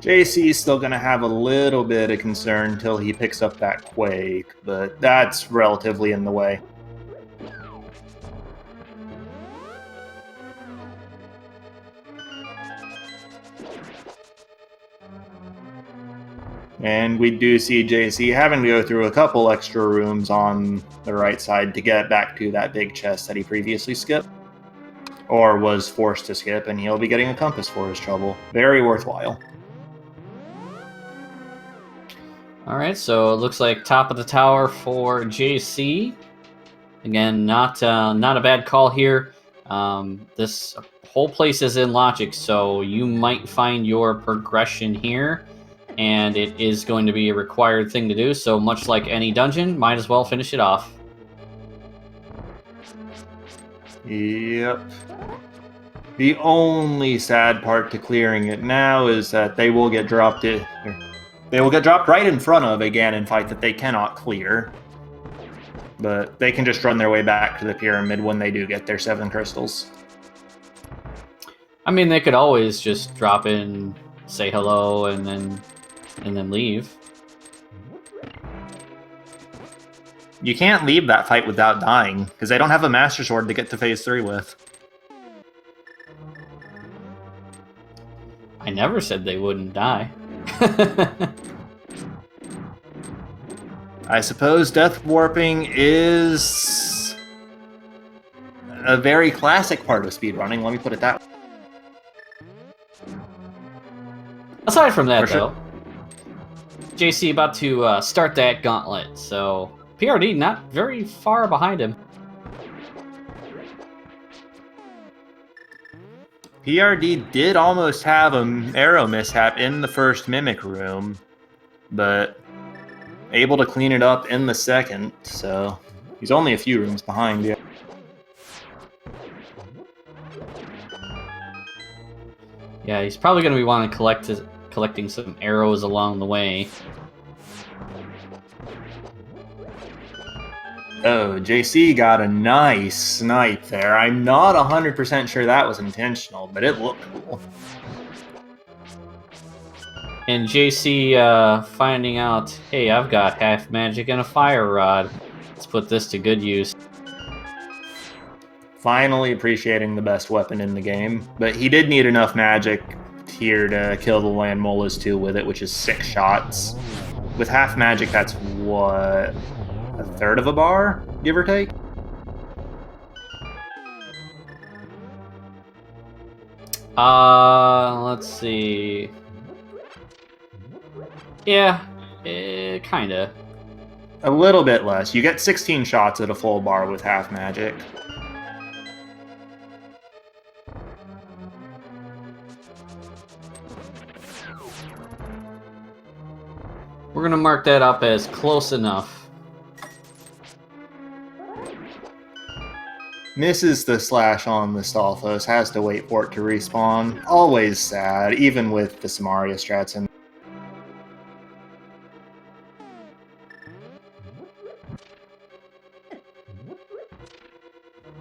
JC is still going to have a little bit of concern until he picks up that Quake, but that's relatively in the way. And we do see JC having to go through a couple extra rooms on the right side to get back to that big chest that he previously skipped, or was forced to skip, and he'll be getting a compass for his trouble. Very worthwhile. Alright, so it looks like top of the tower for JC. Again, not a bad call here. This whole place is in logic, so you might find your progression here, and it is going to be a required thing to do, so much like any dungeon, might as well finish it off. Yep. The only sad part to clearing it now is that they will get dropped right in front of a Ganon fight that they cannot clear. But they can just run their way back to the pyramid when they do get their 7 crystals. I mean, they could always just drop in, say hello, and then leave. You can't leave that fight without dying, because they don't have a Master Sword to get to Phase 3 with. I never said they wouldn't die. I suppose Death Warping is a very classic part of speedrunning, let me put it that way. Aside from that, For sure. though, JC about to start that gauntlet, so PRD not very far behind him. PRD did almost have an arrow mishap in the first Mimic room, but able to clean it up in the second, so he's only a few rooms behind. Yeah. Yeah, he's probably going to be wanting to collecting some arrows along the way. Oh, JC got a nice snipe there. I'm not 100% sure that was intentional, but it looked cool. And JC finding out, hey, I've got half magic and a fire rod. Let's put this to good use. Finally appreciating the best weapon in the game, but he did need enough magic here to kill the land molas too with it, which is 6 shots. With half magic, that's what, a third of a bar, give or take? Let's see. Yeah, kinda. A little bit less. You get 16 shots at a full bar with half magic. We're gonna mark that up as close enough. Misses the slash on the Stalfos, has to wait for it to respawn. Always sad, even with the Samaria strats in.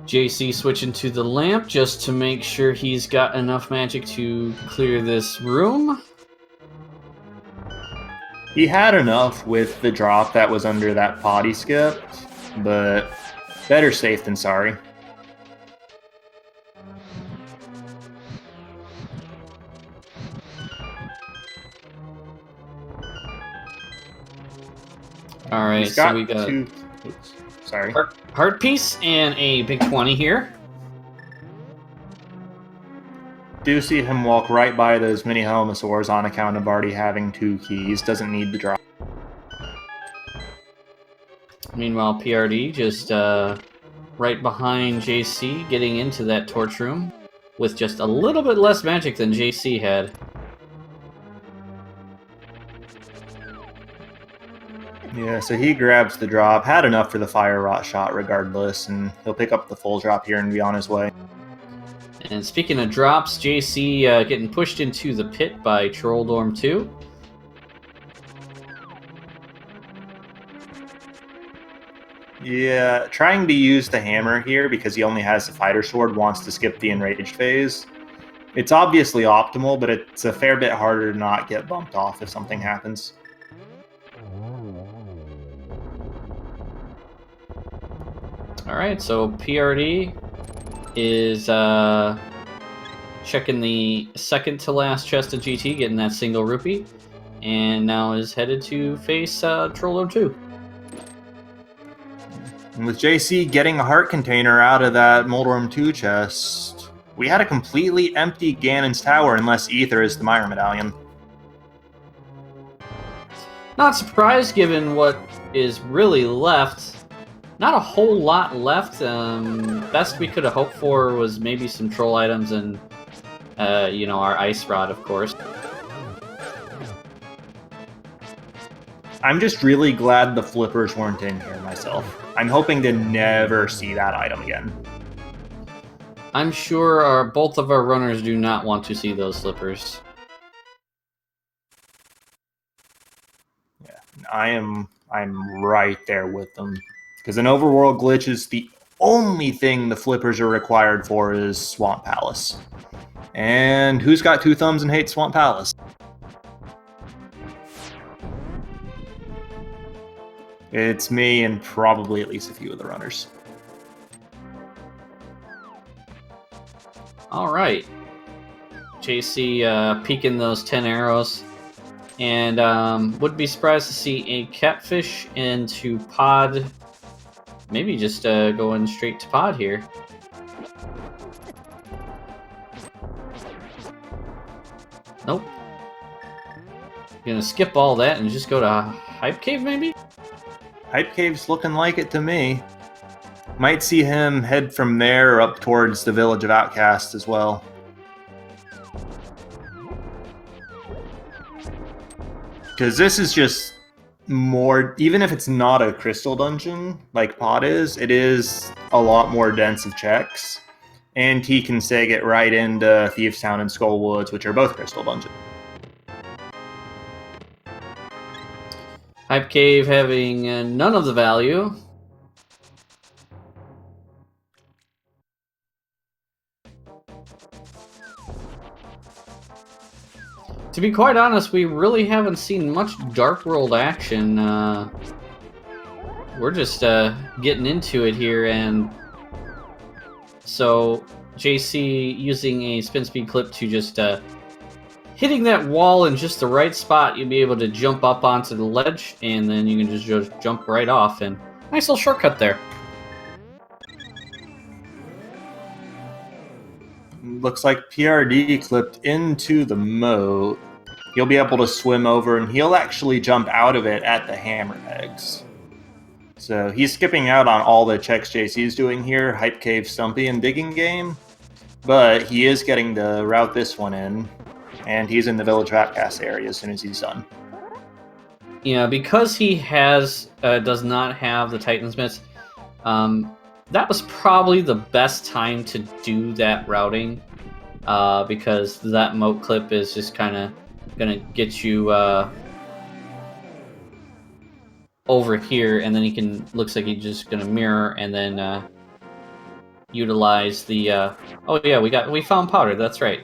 JC switching to the lamp just to make sure he's got enough magic to clear this room. He had enough with the drop that was under that potty skip, but better safe than sorry. Alright, so we got two... Oops, sorry. Heart piece and a big 20 here. Do see him walk right by those mini Helmosaurs on account of already having 2 keys. Doesn't need the drop. Meanwhile, PRD just right behind JC, getting into that torch room with just a little bit less magic than JC had. Yeah, so he grabs the drop, had enough for the fire rot shot regardless, and he'll pick up the full drop here and be on his way. And speaking of drops, JC getting pushed into the pit by Trolldorm 2. Yeah, trying to use the hammer here because he only has the fighter sword, wants to skip the enraged phase. It's obviously optimal, but it's a fair bit harder to not get bumped off if something happens. Alright, so PRD is checking the second to last chest of GT, getting that single rupee, and now is headed to face Trolldorm 2. And with JC getting a heart container out of that Moldorm 2 chest, we had a completely empty Ganon's Tower unless Ether is the Myra Medallion. Not surprised given what is really left. Not a whole lot left. Best we could have hoped for was maybe some troll items and, our ice rod, of course. I'm just really glad the flippers weren't in here myself. I'm hoping to never see that item again. I'm sure both of our runners do not want to see those slippers. Yeah, I'm right there with them. Because an overworld glitch is the only thing the flippers are required for is Swamp Palace. And who's got 2 thumbs and hates Swamp Palace? It's me and probably at least a few of the runners. All right. JC peeking those 10 arrows. And wouldn't be surprised to see a catfish into pod. Maybe just going straight to pod here. Nope. Gonna skip all that and just go to Hype Cave, maybe? Hype Cave's looking like it to me. Might see him head from there up towards the Village of Outcasts as well. Because this is just more, even if it's not a crystal dungeon like Pod is, it is a lot more dense of checks. And he can seg it right into Thieves Town and Skull Woods, which are both crystal dungeons. Hype Cave having none of the value. To be quite honest, we really haven't seen much Dark World action. We're just getting into it here, and so JC using a spin speed clip to just hitting that wall in just the right spot, you'll be able to jump up onto the ledge, and then you can just jump right off, and nice little shortcut there. Looks like PRD clipped into the moat. He'll be able to swim over, and he'll actually jump out of it at the hammerheads. So he's skipping out on all the checks JC's doing here, Hype Cave, Stumpy, and Digging Game. But he is getting to route this one in, and he's in the Village of Outcasts area as soon as he's done. Yeah, because he has does not have the Titansmiths, that was probably the best time to do that routing, because that moat clip is just kind of gonna get you over here, and then he can, looks like he's just gonna mirror and then utilize the oh yeah, we found powder, that's right.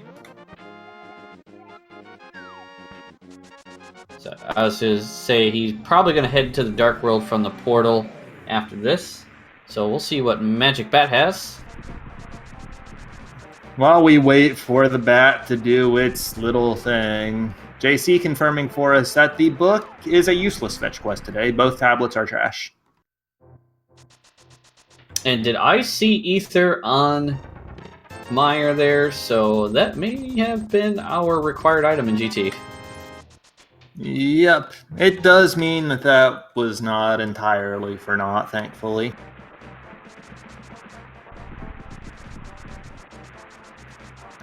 So I was to say he's probably gonna head to the Dark World from the portal after this, so we'll see what Magic Bat has. While we wait for the bat to do its little thing, JC confirming for us that the book is a useless fetch quest today. Both tablets are trash. And did I see Ether on Meyer there? So that may have been our required item in GT. Yep. It does mean that that was not entirely for naught, thankfully.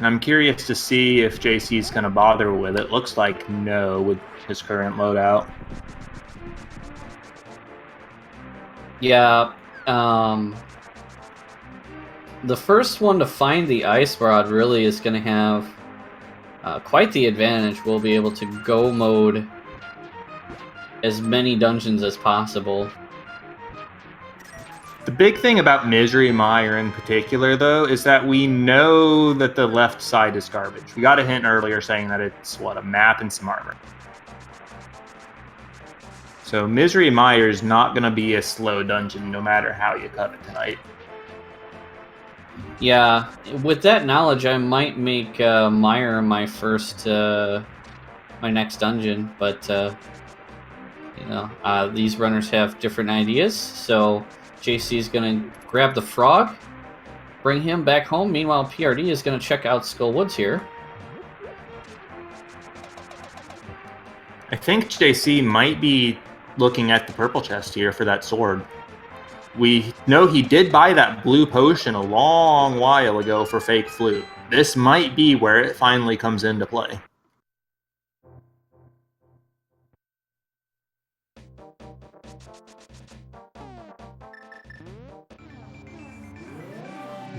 I'm curious to see if JC's going to bother with it. Looks like no with his current loadout. Yeah, the first one to find the ice rod really is going to have quite the advantage. We'll be able to go mode as many dungeons as possible. The big thing about Misery Mire in particular, though, is that we know that the left side is garbage. We got a hint earlier saying that it's, what, a map and some armor. So Misery Mire is not going to be a slow dungeon no matter how you cut it tonight. Yeah, with that knowledge, I might make Mire my first, my next dungeon, but, you know, these runners have different ideas, so JC is going to grab the frog, bring him back home. Meanwhile, PRD is going to check out Skull Woods here. I think JC might be looking at the purple chest here for that sword. We know he did buy that blue potion a long while ago for Fake Flute. This might be where it finally comes into play.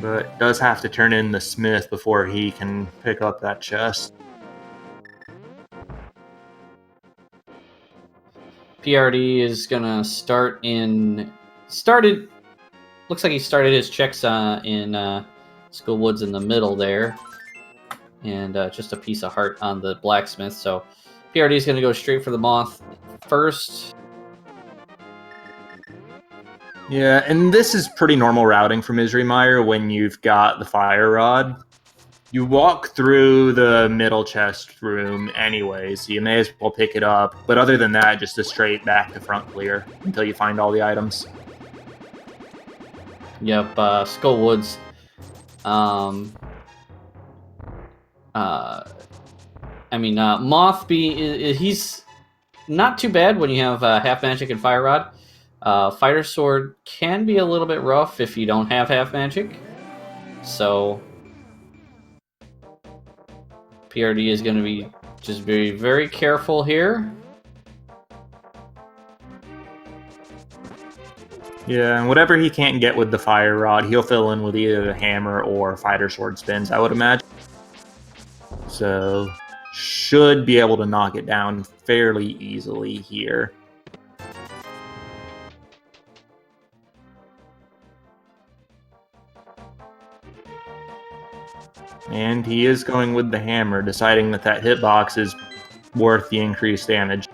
But does have to turn in the smith before he can pick up that chest. PRD is gonna looks like he started his checks in Skull Woods in the middle there, and just a piece of heart on the blacksmith. So PRD is gonna go straight for the moth first. Yeah, and this is pretty normal routing from Isremeyer when you've got the fire rod. You walk through the middle chest room anyway, so you may as well pick it up. But other than that, just a straight back to front clear until you find all the items. Yep, Skullwoods. Mothbee, he's not too bad when you have half magic and fire rod. Fighter sword can be a little bit rough if you don't have half magic. So PRD is going to be just very, very careful here. Yeah, and whatever he can't get with the fire rod, he'll fill in with either the hammer or fighter sword spins, I would imagine. So, should be able to knock it down fairly easily here. And he is going with the hammer, deciding that that hitbox is worth the increased damage.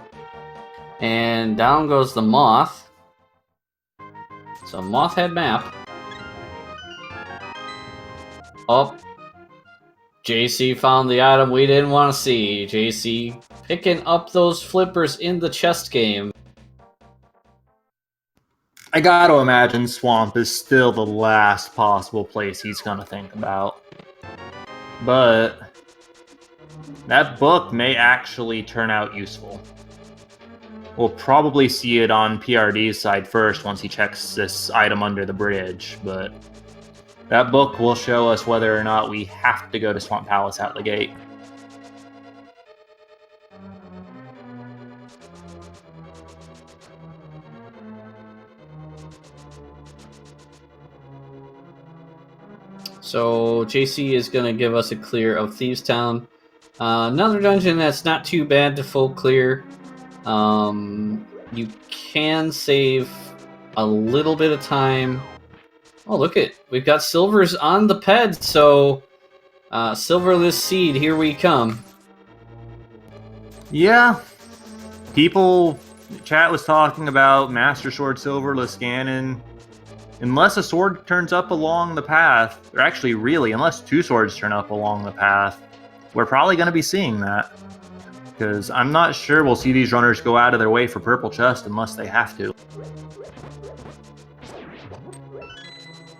And down goes the moth. So moth head map. Oh. JC found the item we didn't want to see. JC picking up those flippers in the chest game. I gotta imagine Swamp is still the last possible place he's gonna think about. But that book may actually turn out useful. We'll probably see it on PRD's side first once he checks this item under the bridge, but that book will show us whether or not we have to go to Swamp Palace out the gate. So JC is going to give us a clear of Thieves Town. Another dungeon that's not too bad to full clear. You can save a little bit of time. Oh, look it. We've got silvers on the ped, so silverless seed, here we come. Yeah. People, chat was talking about Master Sword Silverless Ganon. Unless a sword turns up along the path, or actually really, unless two swords turn up along the path, we're probably going to be seeing that. Because I'm not sure we'll see these runners go out of their way for Purple Chest unless they have to.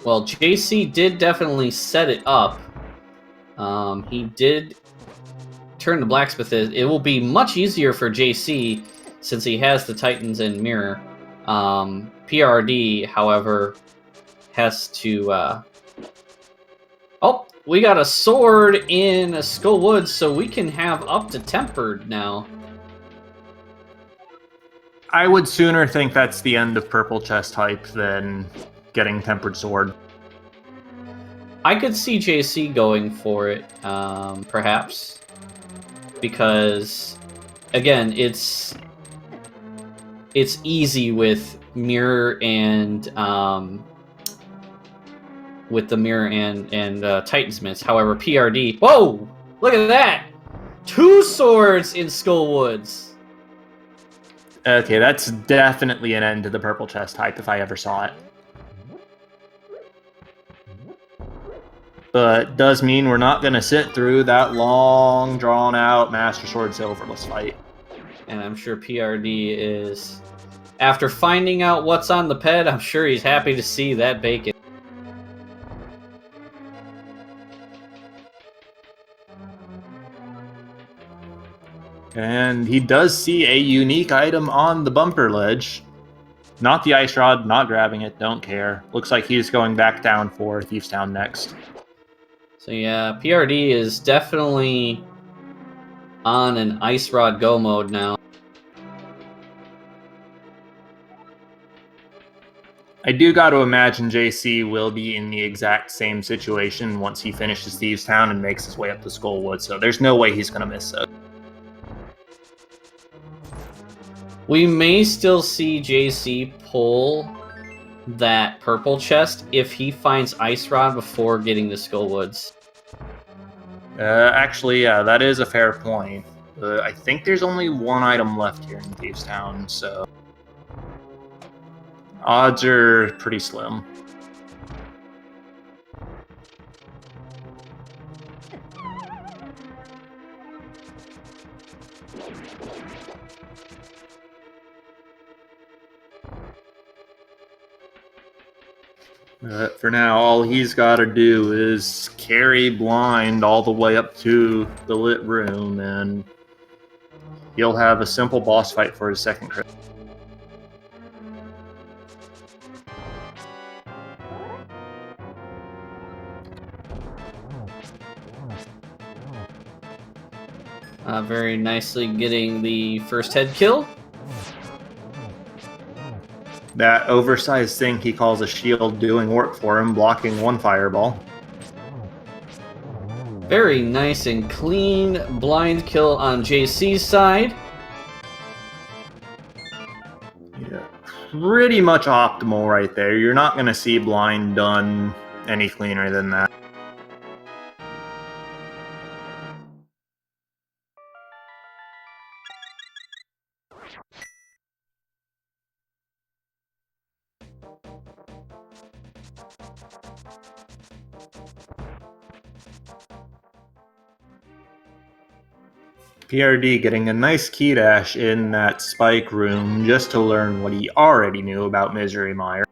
Well, JC did definitely set it up. He did turn the blacksmith. It will be much easier for JC since he has the Titans and Mirror. PRD, however, has to... Oh, we got a sword in a Skullwood, so we can have up to Tempered now. I would sooner think that's the end of Purple Chest hype than getting Tempered Sword. I could see JC going for it, perhaps. Because, again, it's easy with Mirror and Titan's Mitts. However, PRD. Whoa! Look at that! 2 swords in Skullwoods. Okay, that's definitely an end to the Purple Chest hype if I ever saw it. But does mean we're not going to sit through that long, drawn-out Master Sword Silverless fight. And I'm sure PRD is... After finding out what's on the ped, I'm sure he's happy to see that bacon. And he does see a unique item on the bumper ledge. Not the ice rod, not grabbing it, don't care. Looks like he's going back down for Thieves Town next. So yeah, PRD is definitely on an ice rod go mode now. I do got to imagine JC will be in the exact same situation once he finishes Thieves Town and makes his way up to Skullwood, so there's no way he's going to miss it. We may still see JC pull that purple chest if he finds Ice Rod before getting the Skullwoods. Actually, yeah, that is a fair point. I think there's only one item left here in Thieves Town, so... Odds are pretty slim. But for now, all he's got to do is carry blind all the way up to the lit room, and he'll have a simple boss fight for his second crit. Very nicely getting the first head kill. That oversized thing he calls a shield doing work for him, blocking one fireball. Very nice and clean blind kill on JC's side. Yeah, pretty much optimal right there. You're not going to see blind done any cleaner than that. PRD getting a nice key dash in that spike room just to learn what he already knew about Misery Mire.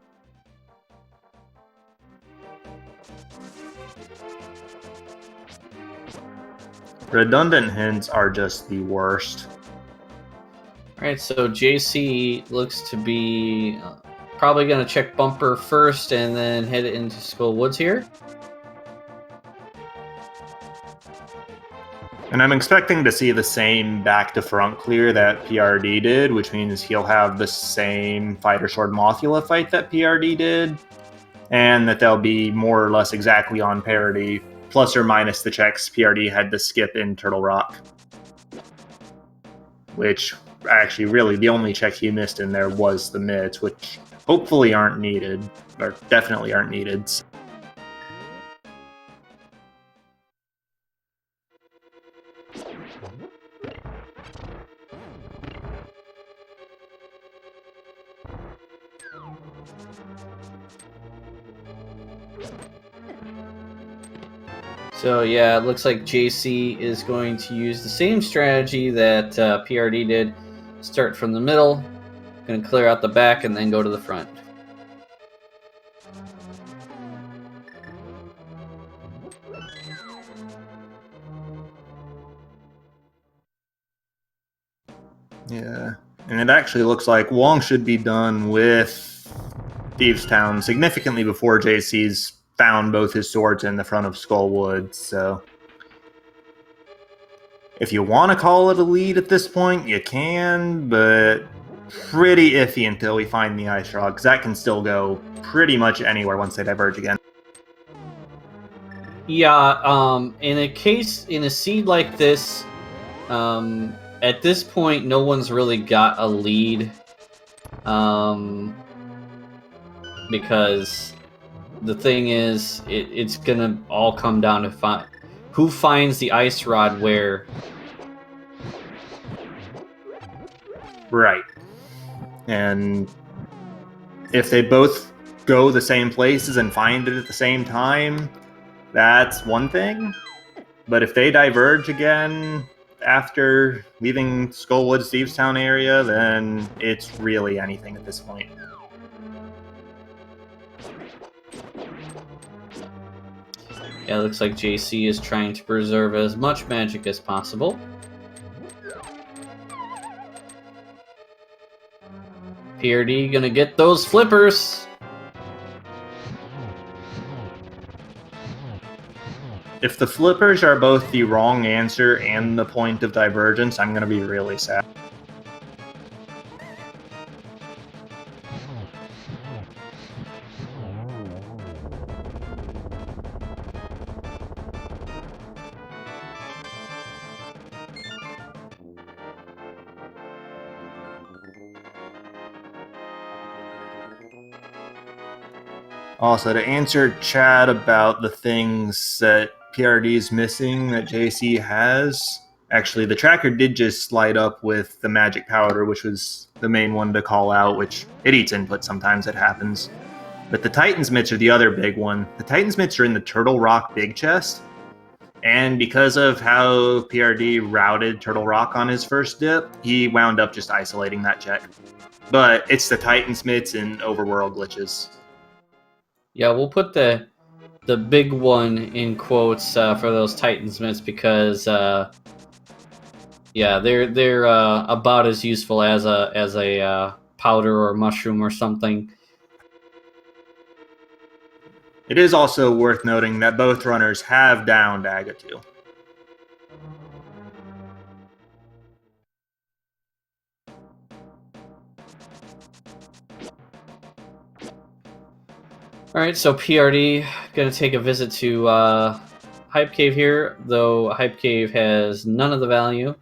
Redundant hints are just the worst. Alright, so JC looks to be probably going to check bumper first and then head into Skull Woods here. And I'm expecting to see the same back to front clear that PRD did, which means he'll have the same Fighter Sword Mothula fight that PRD did, and that they'll be more or less exactly on parity, plus or minus the checks PRD had to skip in Turtle Rock. Which, actually, really, the only check he missed in there was the mids, which hopefully aren't needed, or definitely aren't needed. So yeah, it looks like JC is going to use the same strategy that PRD did. Start from the middle, going to clear out the back, and then go to the front. Yeah, and it actually looks like Wong should be done with Thieves Town significantly before JC's found both his swords in the front of Skullwood, so if you want to call it a lead at this point, you can, but pretty iffy until we find the Ice Rod, because that can still go pretty much anywhere once they diverge again. Yeah, in a seed like this, at this point, no one's really got a lead, because the thing is, it's gonna all come down to who finds the Ice Rod where. Right. And if they both go the same places and find it at the same time, that's one thing. But if they diverge again after leaving Skullwood, Thieves Town area, then it's really anything at this point. Yeah, it looks like JC is trying to preserve as much magic as possible. PRD gonna get those flippers. If the flippers are both the wrong answer and the point of divergence, I'm gonna be really sad. Also, to answer Chad about the things that PRD is missing that JC has, Actually, the tracker did just slide up with the magic powder, which was the main one to call out, which it eats input sometimes, it happens. But the Titan's mitts are the other big one. The Titan's mitts are in the Turtle Rock big chest, and because of how PRD routed Turtle Rock on his first dip, he wound up just isolating that check. But it's the Titan's mitts and Overworld glitches. Yeah, we'll put the big one in quotes for those Titans mitts because yeah, they're about as useful as a powder or mushroom or something. It is also worth noting that both runners have downed Agatu. All right, so PRD gonna take a visit to Hype Cave here, though Hype Cave has none of the value.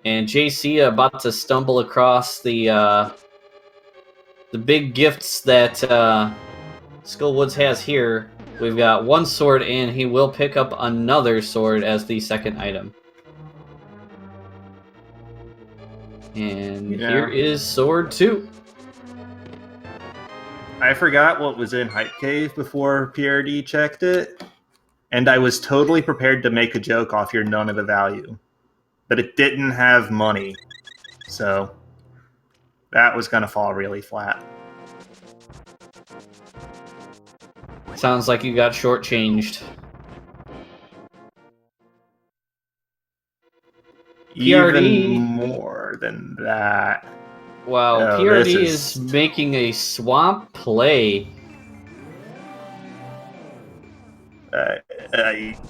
And JC about to stumble across the big gifts that Skullwoods has here. We've got one sword, and he will pick up another sword as the second item. And here is sword 2. I forgot what was in Hype Cave before PRD checked it, and I was totally prepared to make a joke off your none of the value. But it didn't have money, so that was going to fall really flat. Sounds like you got shortchanged. Even more than that. Wow, oh, PRD is making a swamp play.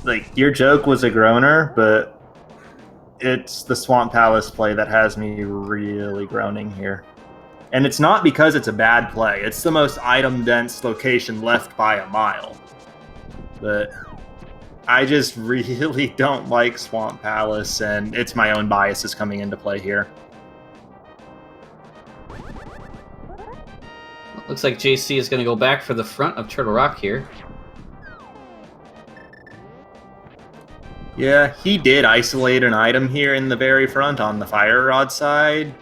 Like, your joke was a groaner, but it's the Swamp Palace play that has me really groaning here. And it's not because it's a bad play. It's the most item-dense location left by a mile. But I just really don't like Swamp Palace, and it's my own biases coming into play here. Looks like JC is going to go back for the front of Turtle Rock here. Yeah, he did isolate an item here in the very front on the fire rod side,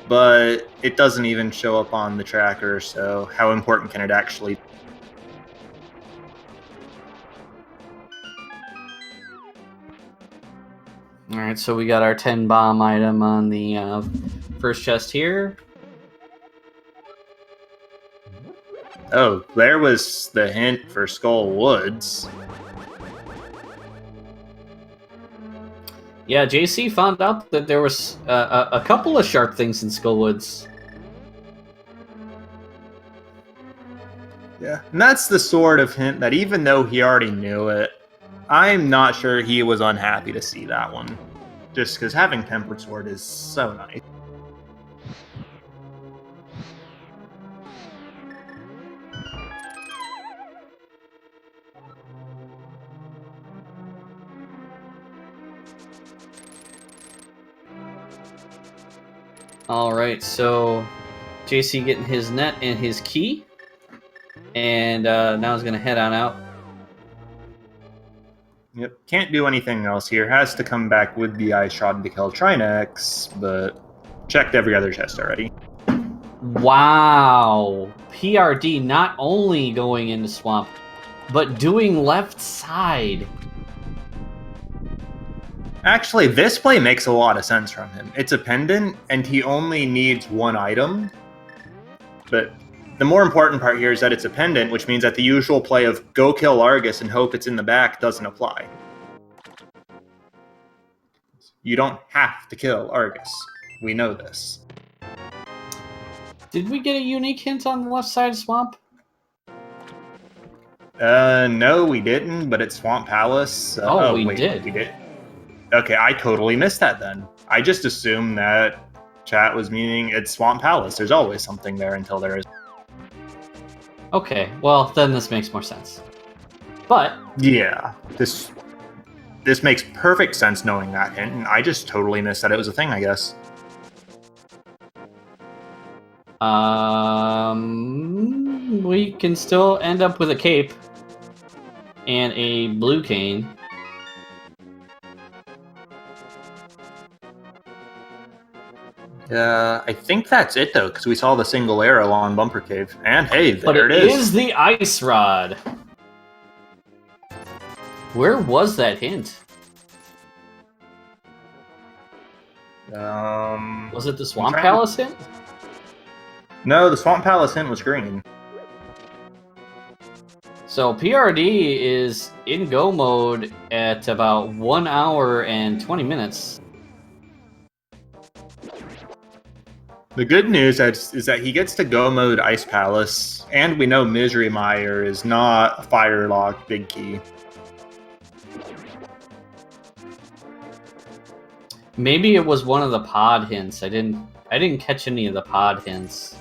but it doesn't even show up on the tracker, so how important can it actually be? Alright, so we got our 10 bomb item on the first chest here. Oh, there was the hint for Skull Woods. Yeah, JC found out that there was a couple of sharp things in Skullwoods. Yeah, and that's the sort of hint that even though he already knew it, I'm not sure he was unhappy to see that one. Just because having Tempered Sword is so nice. Alright, so JC getting his net and his key. And now he's going to head on out. Yep, can't do anything else here. Has to come back with the Ice Shot to kill Trinex, but checked every other chest already. Wow. PRD not only going into Swamp, but doing left side. Actually, this play makes a lot of sense from him. It's a pendant, and he only needs one item. But the more important part here is that it's a pendant, which means that the usual play of go kill Argus and hope it's in the back doesn't apply. You don't have to kill Argus. We know this. Did we get a unique hint on the left side of Swamp? No, we didn't, but it's Swamp Palace. We did. We did. Okay, I totally missed that then. I just assumed that chat was meaning it's Swamp Palace. There's always something there until there is. Okay, well, then this makes more sense. But yeah, this makes perfect sense knowing that hint, and I just totally missed that it was a thing, I guess. We can still end up with a cape and a blue cane. I think that's it though, because we saw the single arrow on Bumper Cave, and hey, there But it it is. is the ice rod. Where was that hint? Was it the Swamp Palace hint? No, the Swamp Palace hint was green. So PRD is in go mode at about 1 hour and 20 minutes. The good news is that he gets to go mode Ice Palace, and we know Misery Mire is not a Firelock Big Key. Maybe it was one of the pod hints. I didn't catch any of the pod hints.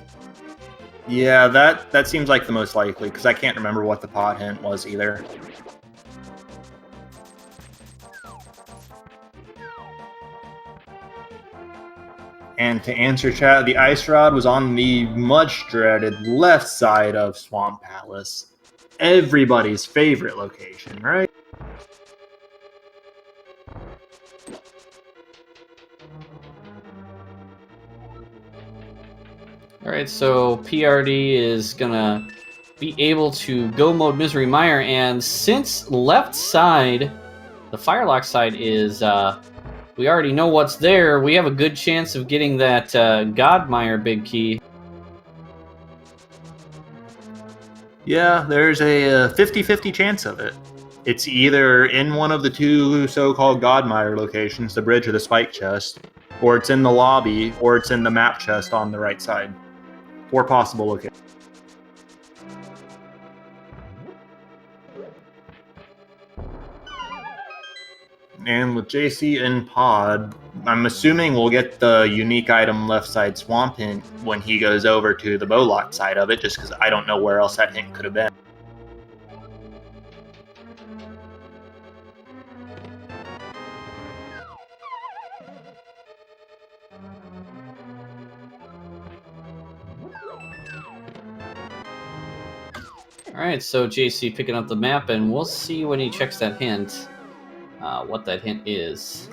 Yeah, that seems like the most likely, because I can't remember what the pod hint was either. And to answer chat, the Ice Rod was on the much dreaded left side of Swamp Palace. Everybody's favorite location, right? Alright, so PRD is gonna be able to go mode Misery Mire, and since left side, the Firelock side is, we already know what's there, we have a good chance of getting that Godmire Big Key. Yeah, there's a 50-50 chance of it. It's either in one of the two so-called Godmire locations, the bridge or the spike chest, or it's in the lobby, or it's in the map chest on the right side. 4 possible locations. And with JC and Pod, I'm assuming we'll get the unique item left side swamp hint when he goes over to the Bowlock side of it, just because I don't know where else that hint could have been. Alright, so JC picking up the map, and we'll see when he checks that hint, what that hint is.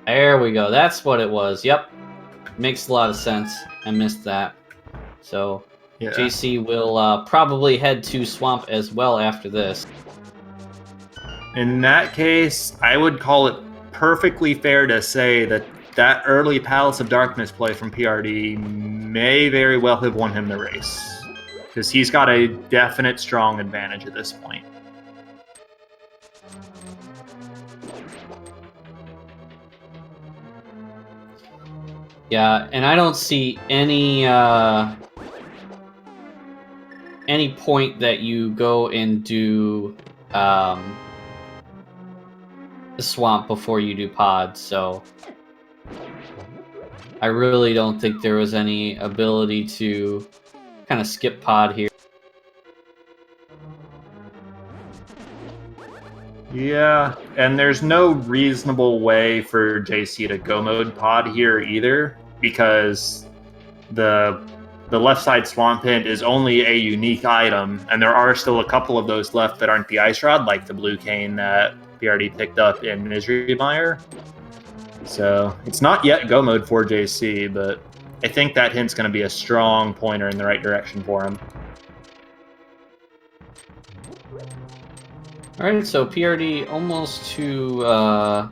There we go, that's what it was, yep. Makes a lot of sense, I missed that. So, yeah. JC will probably head to Swamp as well after this. In that case, I would call it perfectly fair to say that that early Palace of Darkness play from PRD may very well have won him the race, because he's got a definite strong advantage at this point. Yeah, and I don't see any point that you go and do the Swamp before you do Pod, so I really don't think there was any ability to kind of skip Pod here. Yeah, and there's no reasonable way for JC to go mode Pod here either, because the left side swamp hint is only a unique item, and there are still a couple of those left that aren't the Ice Rod, like the blue cane that PRD picked up in Misery Mire. So it's not yet go mode for JC, but I think that hint's going to be a strong pointer in the right direction for him. Alright, so PRD almost to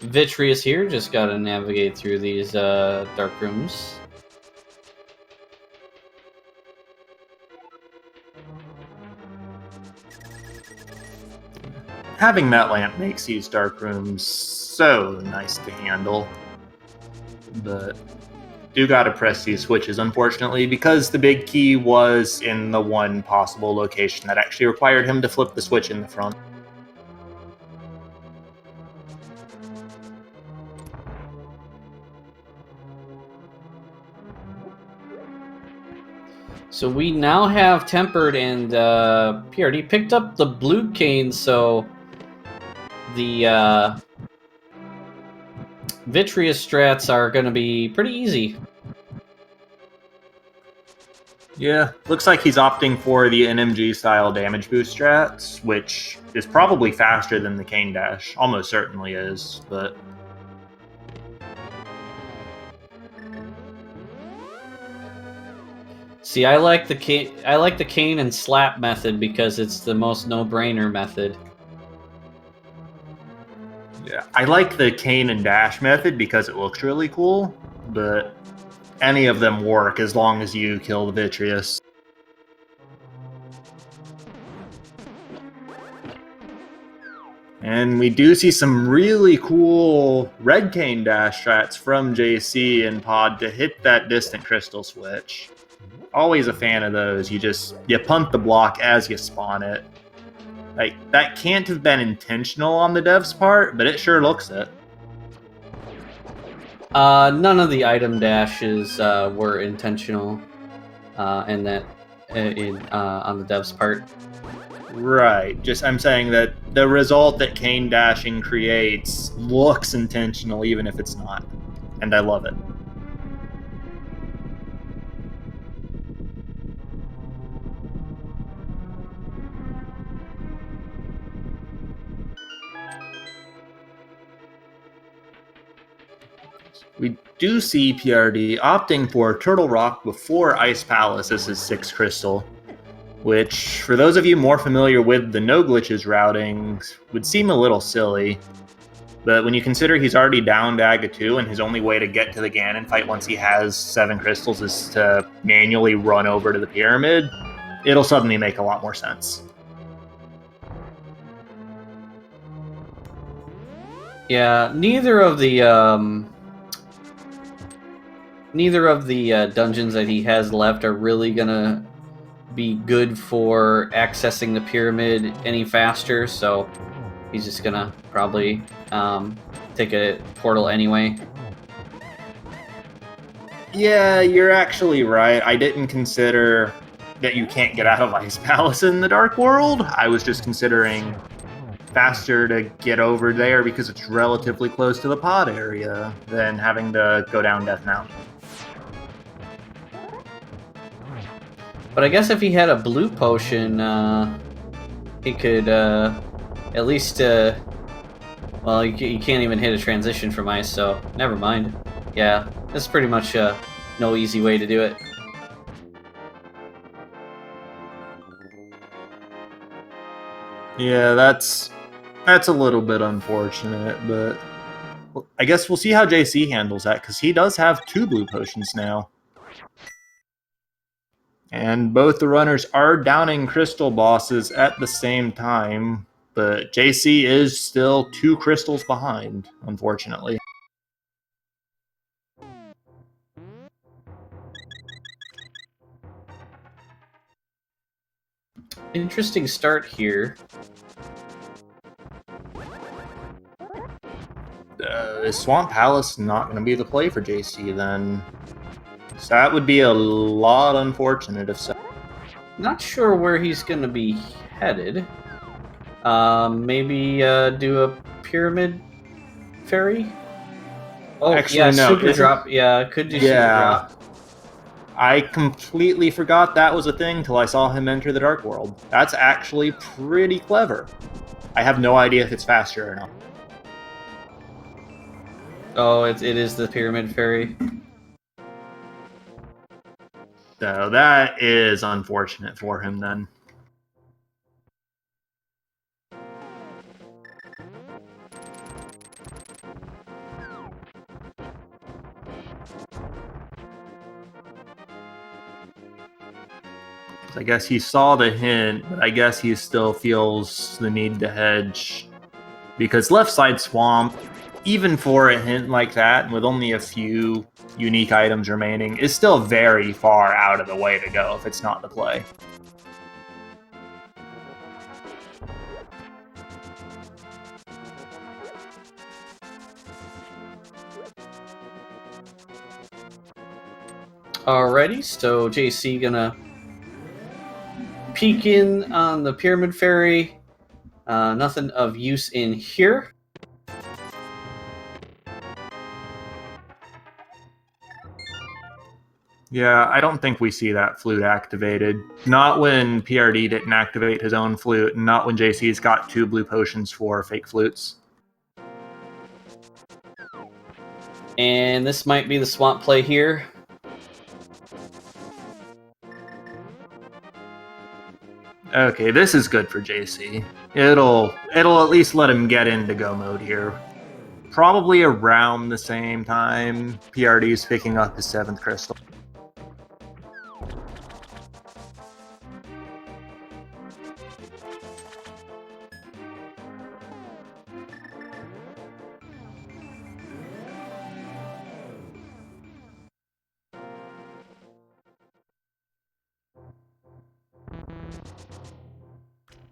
Vitreous here. Just got to navigate through these dark rooms. Having that lamp makes these dark rooms so nice to handle. But do gotta press these switches, unfortunately, because the big key was in the one possible location that actually required him to flip the switch in the front. So we now have Tempered, and PRD picked up the blue cane, so the Vitreous strats are going to be pretty easy. Yeah, looks like he's opting for the NMG style damage boost strats, which is probably faster than the Cane Dash. Almost certainly is, but See, I like the cane and slap method because it's the most no-brainer method. yeah, I like the Cane and Dash method because it looks really cool, but any of them work as long as you kill the Vitreous. And we do see some really cool red cane dash strats from JC and Pod to hit that distant crystal switch. Always a fan of those. You punt the block as you spawn it. Like, that can't have been intentional on the dev's part, but it sure looks it. None of the item dashes were intentional, on the dev's part. Right. I'm saying that the result that cane dashing creates looks intentional, even if it's not. And I love it. We do see PRD opting for Turtle Rock before Ice Palace as his 6th crystal, which, for those of you more familiar with the no glitches routing, would seem a little silly. But when you consider he's already down to Aga 2 and his only way to get to the Ganon fight once he has 7 crystals is to manually run over to the pyramid, it'll suddenly make a lot more sense. Yeah, neither of the dungeons that he has left are really gonna be good for accessing the pyramid any faster, so he's just gonna probably take a portal anyway. Yeah, you're actually right. I didn't consider that you can't get out of Ice Palace in the Dark World. I was just considering faster to get over there because it's relatively close to the pod area than having to go down Death Mountain. But I guess if he had a blue potion, he could at least. Well, you can't even hit a transition from ice, so never mind. Yeah, that's pretty much no easy way to do it. Yeah, that's a little bit unfortunate, but I guess we'll see how JC handles that, because he does have 2 blue potions now. And both the runners are downing crystal bosses at the same time, but JC is still 2 crystals behind, unfortunately. Interesting start here. Is Swamp Palace not going to be the play for JC then? So that would be a lot unfortunate if so. Not sure where he's gonna be headed. Maybe do a pyramid fairy. Oh, Actually, yeah, no, super drop. Yeah, could do super drop. I completely forgot that was a thing till I saw him enter the Dark World. That's actually pretty clever. I have no idea if it's faster or not. Oh, it is the pyramid fairy. So that is unfortunate for him then. I guess he saw the hint, but I guess he still feels the need to hedge. Because left side swamp, even for a hint like that, with only a few unique items remaining, is still very far out of the way to go if it's not the play. Alrighty, so JC gonna peek in on the pyramid fairy. Nothing of use in here. Yeah, I don't think we see that flute activated. Not when PRD didn't activate his own flute, and not when JC's got 2 blue potions for fake flutes. And this might be the swamp play here. Okay, this is good for JC. It'll at least let him get into go mode here. Probably around the same time PRD's picking up his 7th crystal.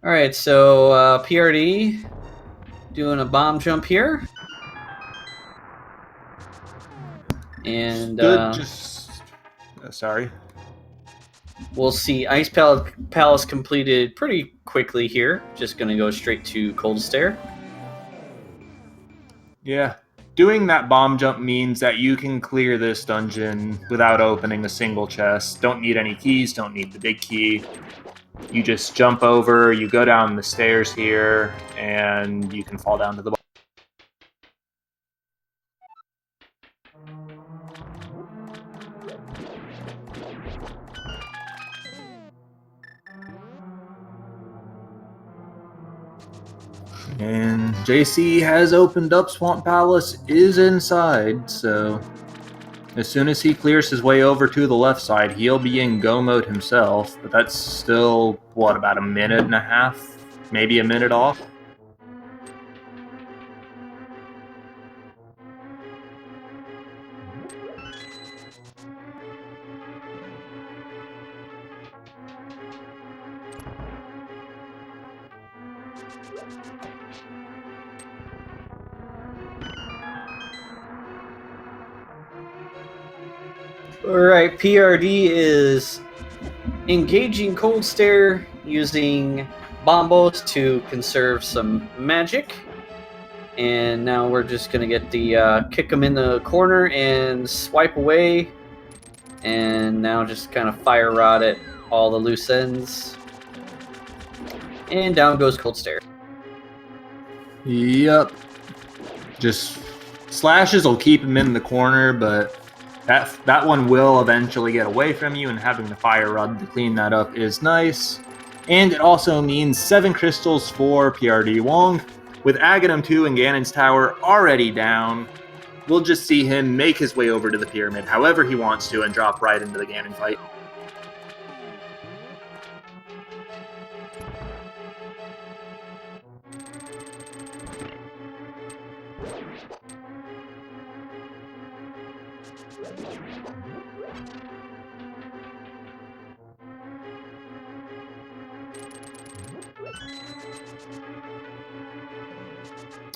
All right, so PRD doing a bomb jump here. And sorry. We'll see Ice Palace completed pretty quickly here. Just going to go straight to Cold Stare. Yeah. Doing that bomb jump means that you can clear this dungeon without opening a single chest. Don't need any keys, don't need the big key. You just jump over, you go down the stairs here, and you can fall down to the bottom. And JC has opened up Swamp Palace, is inside, so as soon as he clears his way over to the left side, he'll be in go mode himself, but that's still, what, about a minute and a half? Maybe a minute off? Alright, PRD is engaging Cold Stare using bombos to conserve some magic. And now we're just going to get the kick him in the corner and swipe away. And now just kind of fire rod at all the loose ends. And down goes Cold Stare. Yep. Just slashes will keep him in the corner, but that one will eventually get away from you, and having the fire rod to clean that up is nice. And it also means 7 crystals for prdwong. With Aghanim 2 and Ganon's Tower already down, we'll just see him make his way over to the pyramid however he wants to and drop right into the Ganon fight.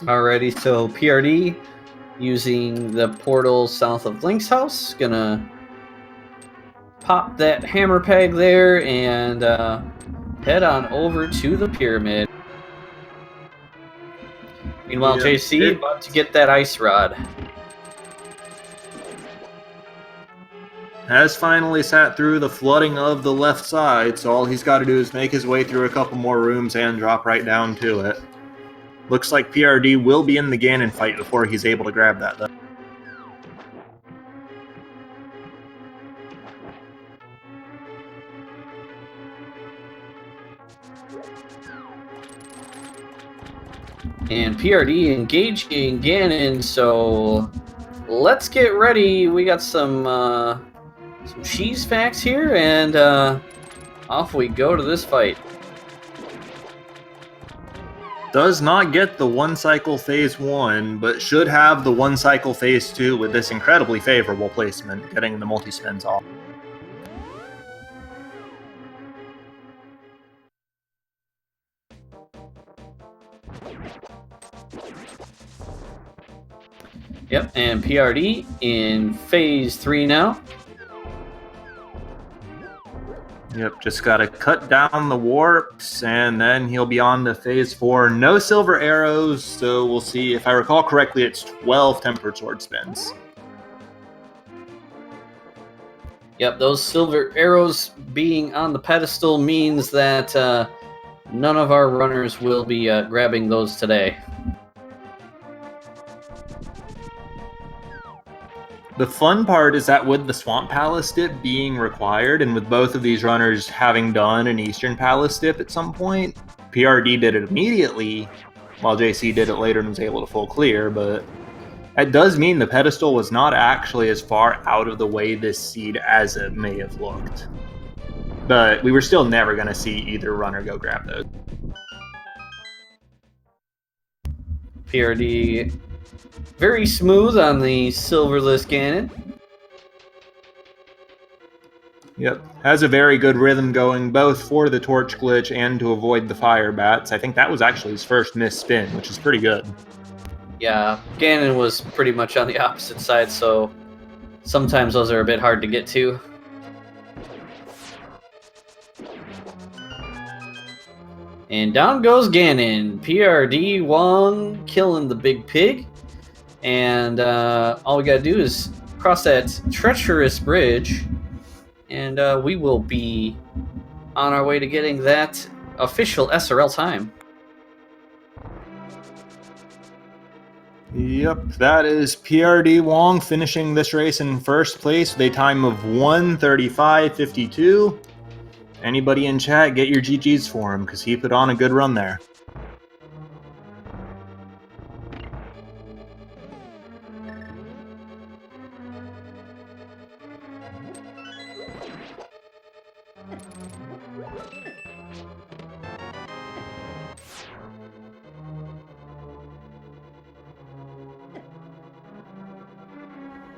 Alrighty, so PRD using the portal south of Link's house, gonna pop that hammer peg there and head on over to the pyramid. Meanwhile, JC about to get that ice rod. Has finally sat through the flooding of the left side, so all he's got to do is make his way through a couple more rooms and drop right down to it. Looks like PRD will be in the Ganon fight before he's able to grab that, though. And PRD engaging Ganon, so let's get ready. We got some cheese facts here, and off we go to this fight. Does not get the 1 cycle phase 1, but should have the 1 cycle phase 2 with this incredibly favorable placement, getting the multi-spins off. Yep, and PRD in phase 3 now. Yep, just gotta cut down the warps, and then he'll be on to phase 4. No silver arrows, so we'll see. If I recall correctly, it's 12 tempered sword spins. Yep, those silver arrows being on the pedestal means that none of our runners will be grabbing those today. The fun part is that with the Swamp Palace dip being required, and with both of these runners having done an Eastern Palace dip at some point, PRD did it immediately, while JC did it later and was able to full clear, but that does mean the pedestal was not actually as far out of the way this seed as it may have looked. But we were still never going to see either runner go grab those. PRD very smooth on the silverless Ganon. Yep, has a very good rhythm going, both for the torch glitch and to avoid the fire bats. I think that was actually his first missed spin, which is pretty good. Yeah, Ganon was pretty much on the opposite side, so sometimes those are a bit hard to get to. And down goes Ganon. prdwong killing the big pig. And all we gotta do is cross that treacherous bridge, and we will be on our way to getting that official SRL time. Yep, that is PRD Wong finishing this race in first place with a time of 1:35.52. Anybody in chat, get your GGs for him, because he put on a good run there.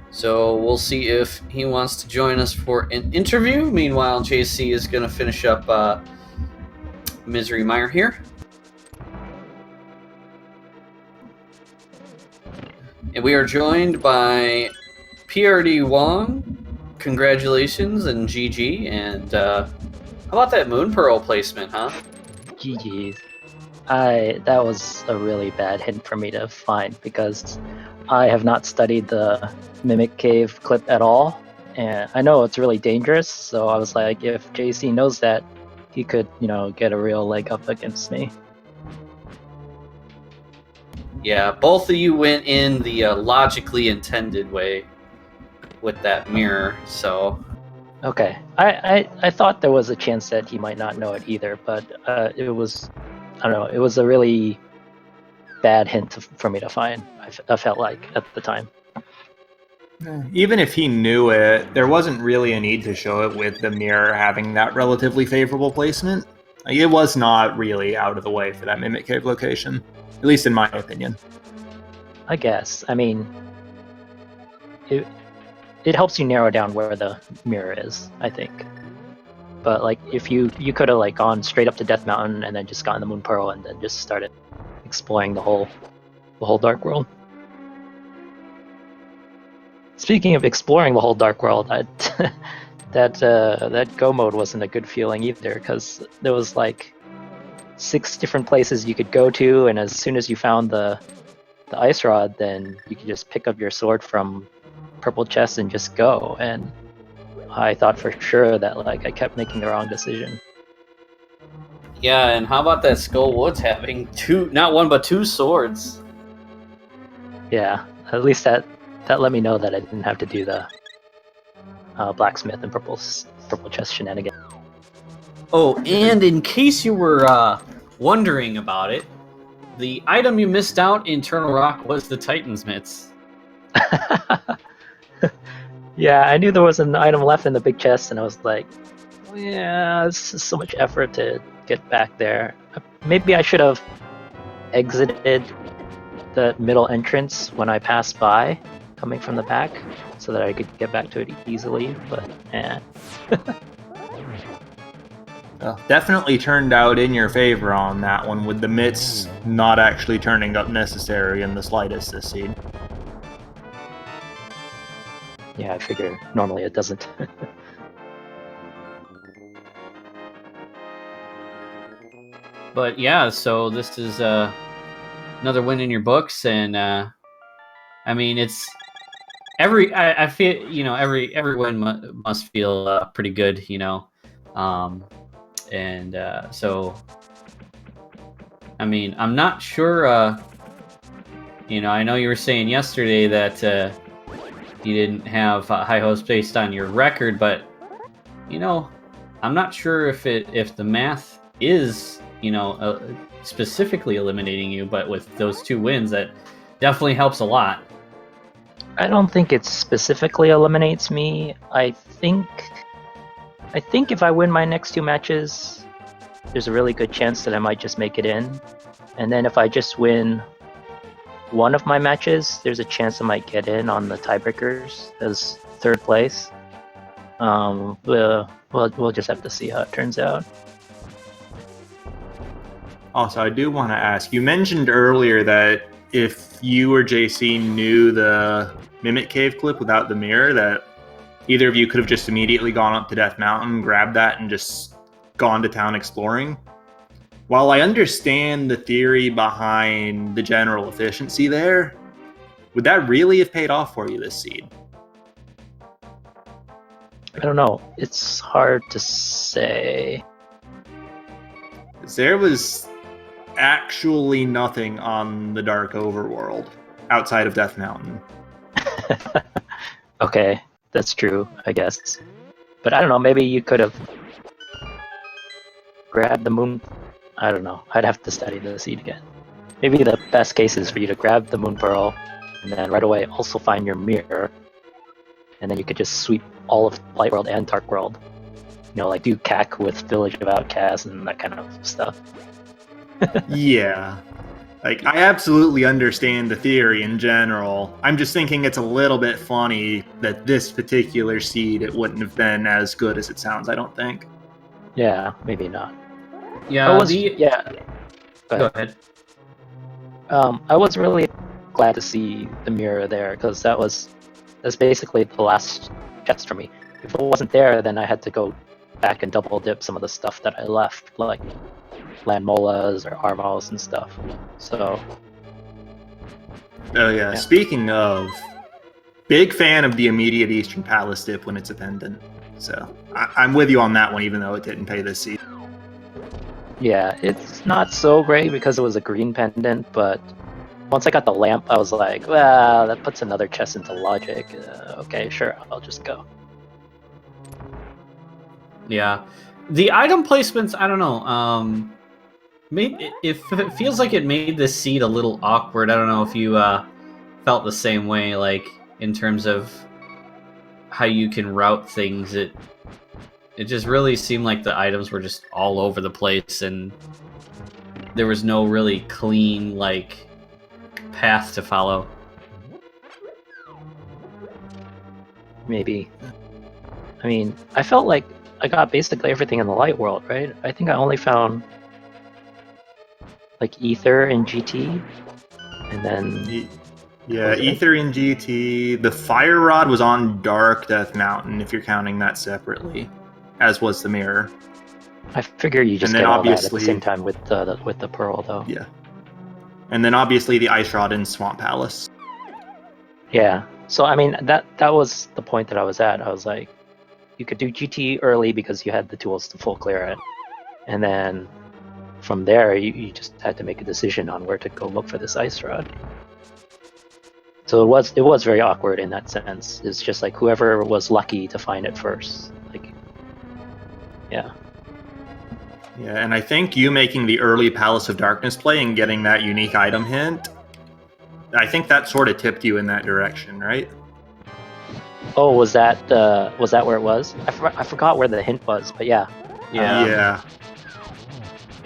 So we'll see if he wants to join us for an interview. Meanwhile, JC is going to finish up Misery Mire here. And we are joined by prdwong. Congratulations and GG. And how about that Moon Pearl placement, huh? GG's. That was a really bad hint for me to find because I have not studied the Mimic Cave clip at all, and I know it's really dangerous, so I was like, if JC knows that, he could, get a real leg up against me. Yeah, both of you went in the logically intended way with that mirror, so... Okay, I thought there was a chance that he might not know it either, but it was, I don't know, it was a really bad hint for me to find, I felt like, at the time. Even if he knew it, there wasn't really a need to show it with the mirror having that relatively favorable placement. It was not really out of the way for that Mimic Cave location, at least in my opinion. I guess. I mean, it helps you narrow down where the mirror is, I think. But like, if you could have like gone straight up to Death Mountain and then just gotten the Moon Pearl and then just started exploring the whole Dark World. Speaking of exploring the whole Dark World, that go mode wasn't a good feeling either, because there was like 6 different places you could go to, and as soon as you found the ice rod, then you could just pick up your sword from purple chest and just go. And I thought for sure that like I kept making the wrong decision. Yeah, and how about that Skull Woods having not one but 2 swords? Yeah, at least that let me know that I didn't have to do the blacksmith and purple chest shenanigan. Oh, and in case you were wondering about it, the item you missed out in Eternal Rock was the Titan's Mitts. Yeah, I knew there was an item left in the big chest, and I was like, yeah, it's just so much effort to get back there. Maybe I should have exited the middle entrance when I passed by, coming from the back, so that I could get back to it easily, but Well, definitely turned out in your favor on that one, with the mitts not actually turning up necessary in the slightest this seed. Yeah, I figure normally it doesn't. But yeah, so this is another win in your books, and I mean, it's I feel, you know, every win must feel pretty good, you know, so I mean, I'm not sure. You know, I know you were saying yesterday that you didn't have high hopes based on your record, but you know, I'm not sure if the math is, you know, specifically eliminating you, but with those 2 wins, that definitely helps a lot. I don't think it specifically eliminates me. I think if I win my next 2 matches, there's a really good chance that I might just make it in. And then if I just win one of my matches, there's a chance I might get in on the tiebreakers as 3rd place. We'll just have to see how it turns out. Also, I do want to ask, you mentioned earlier that if you or JC knew the Mimic Cave clip without the mirror, that either of you could have just immediately gone up to Death Mountain, grabbed that, and just gone to town exploring. While I understand the theory behind the general efficiency there, would that really have paid off for you this seed? I don't know. It's hard to say. There was actually nothing on the Dark Overworld outside of Death Mountain. Okay, that's true, I guess. But I don't know, maybe you could have grabbed the moon. I don't know. I'd have to study the seed again. Maybe the best case is for you to grab the moon pearl and then right away also find your mirror. And then you could just sweep all of Light World and Dark World. You know, like do CAC with Village of Outcasts and that kind of stuff. Yeah. Like, I absolutely understand the theory in general. I'm just thinking it's a little bit funny that this particular seed, it wouldn't have been as good as it sounds, I don't think. Yeah, maybe not. Yeah, Go ahead. I was really glad to see the mirror there because that's basically the last chest for me. If it wasn't there, then I had to go back and double dip some of the stuff that I left, like land molas or armos and stuff. So. Oh yeah. Speaking of, big fan of the immediate Eastern Palace dip when it's a pendant. So I'm with you on that one, even though it didn't pay this seed. Yeah, it's not so great because it was a green pendant, but once I got the lamp, I was like, well, that puts another chest into logic. Okay, sure, I'll just go. Yeah. The item placements, I don't know. It feels like it made this seed a little awkward. I don't know if you felt the same way, like, in terms of how you can route things. It just really seemed like the items were just all over the place, and there was no really clean, like, path to follow. Maybe. I mean, I felt like I got basically everything in the Light World, right? I think I only found like Ether and GT, and then yeah, Ether and GT. The Fire Rod was on Dark Death Mountain, if you're counting that separately, as was the mirror. I figure you just get all that at the same time with the pearl, though. Yeah, and then obviously the Ice Rod in Swamp Palace. Yeah. So I mean that was the point that I was at. I was like, you could do GT early because you had the tools to full clear it, and then from there you just had to make a decision on where to go look for this Ice Rod. So it was very awkward in that sense. It's just like whoever was lucky to find it first. Like, yeah. Yeah, and I think you making the early Palace of Darkness play and getting that unique item hint, I think that sort of tipped you in that direction, right? Oh, was that where it was? I forgot where the hint was, but yeah. Yeah.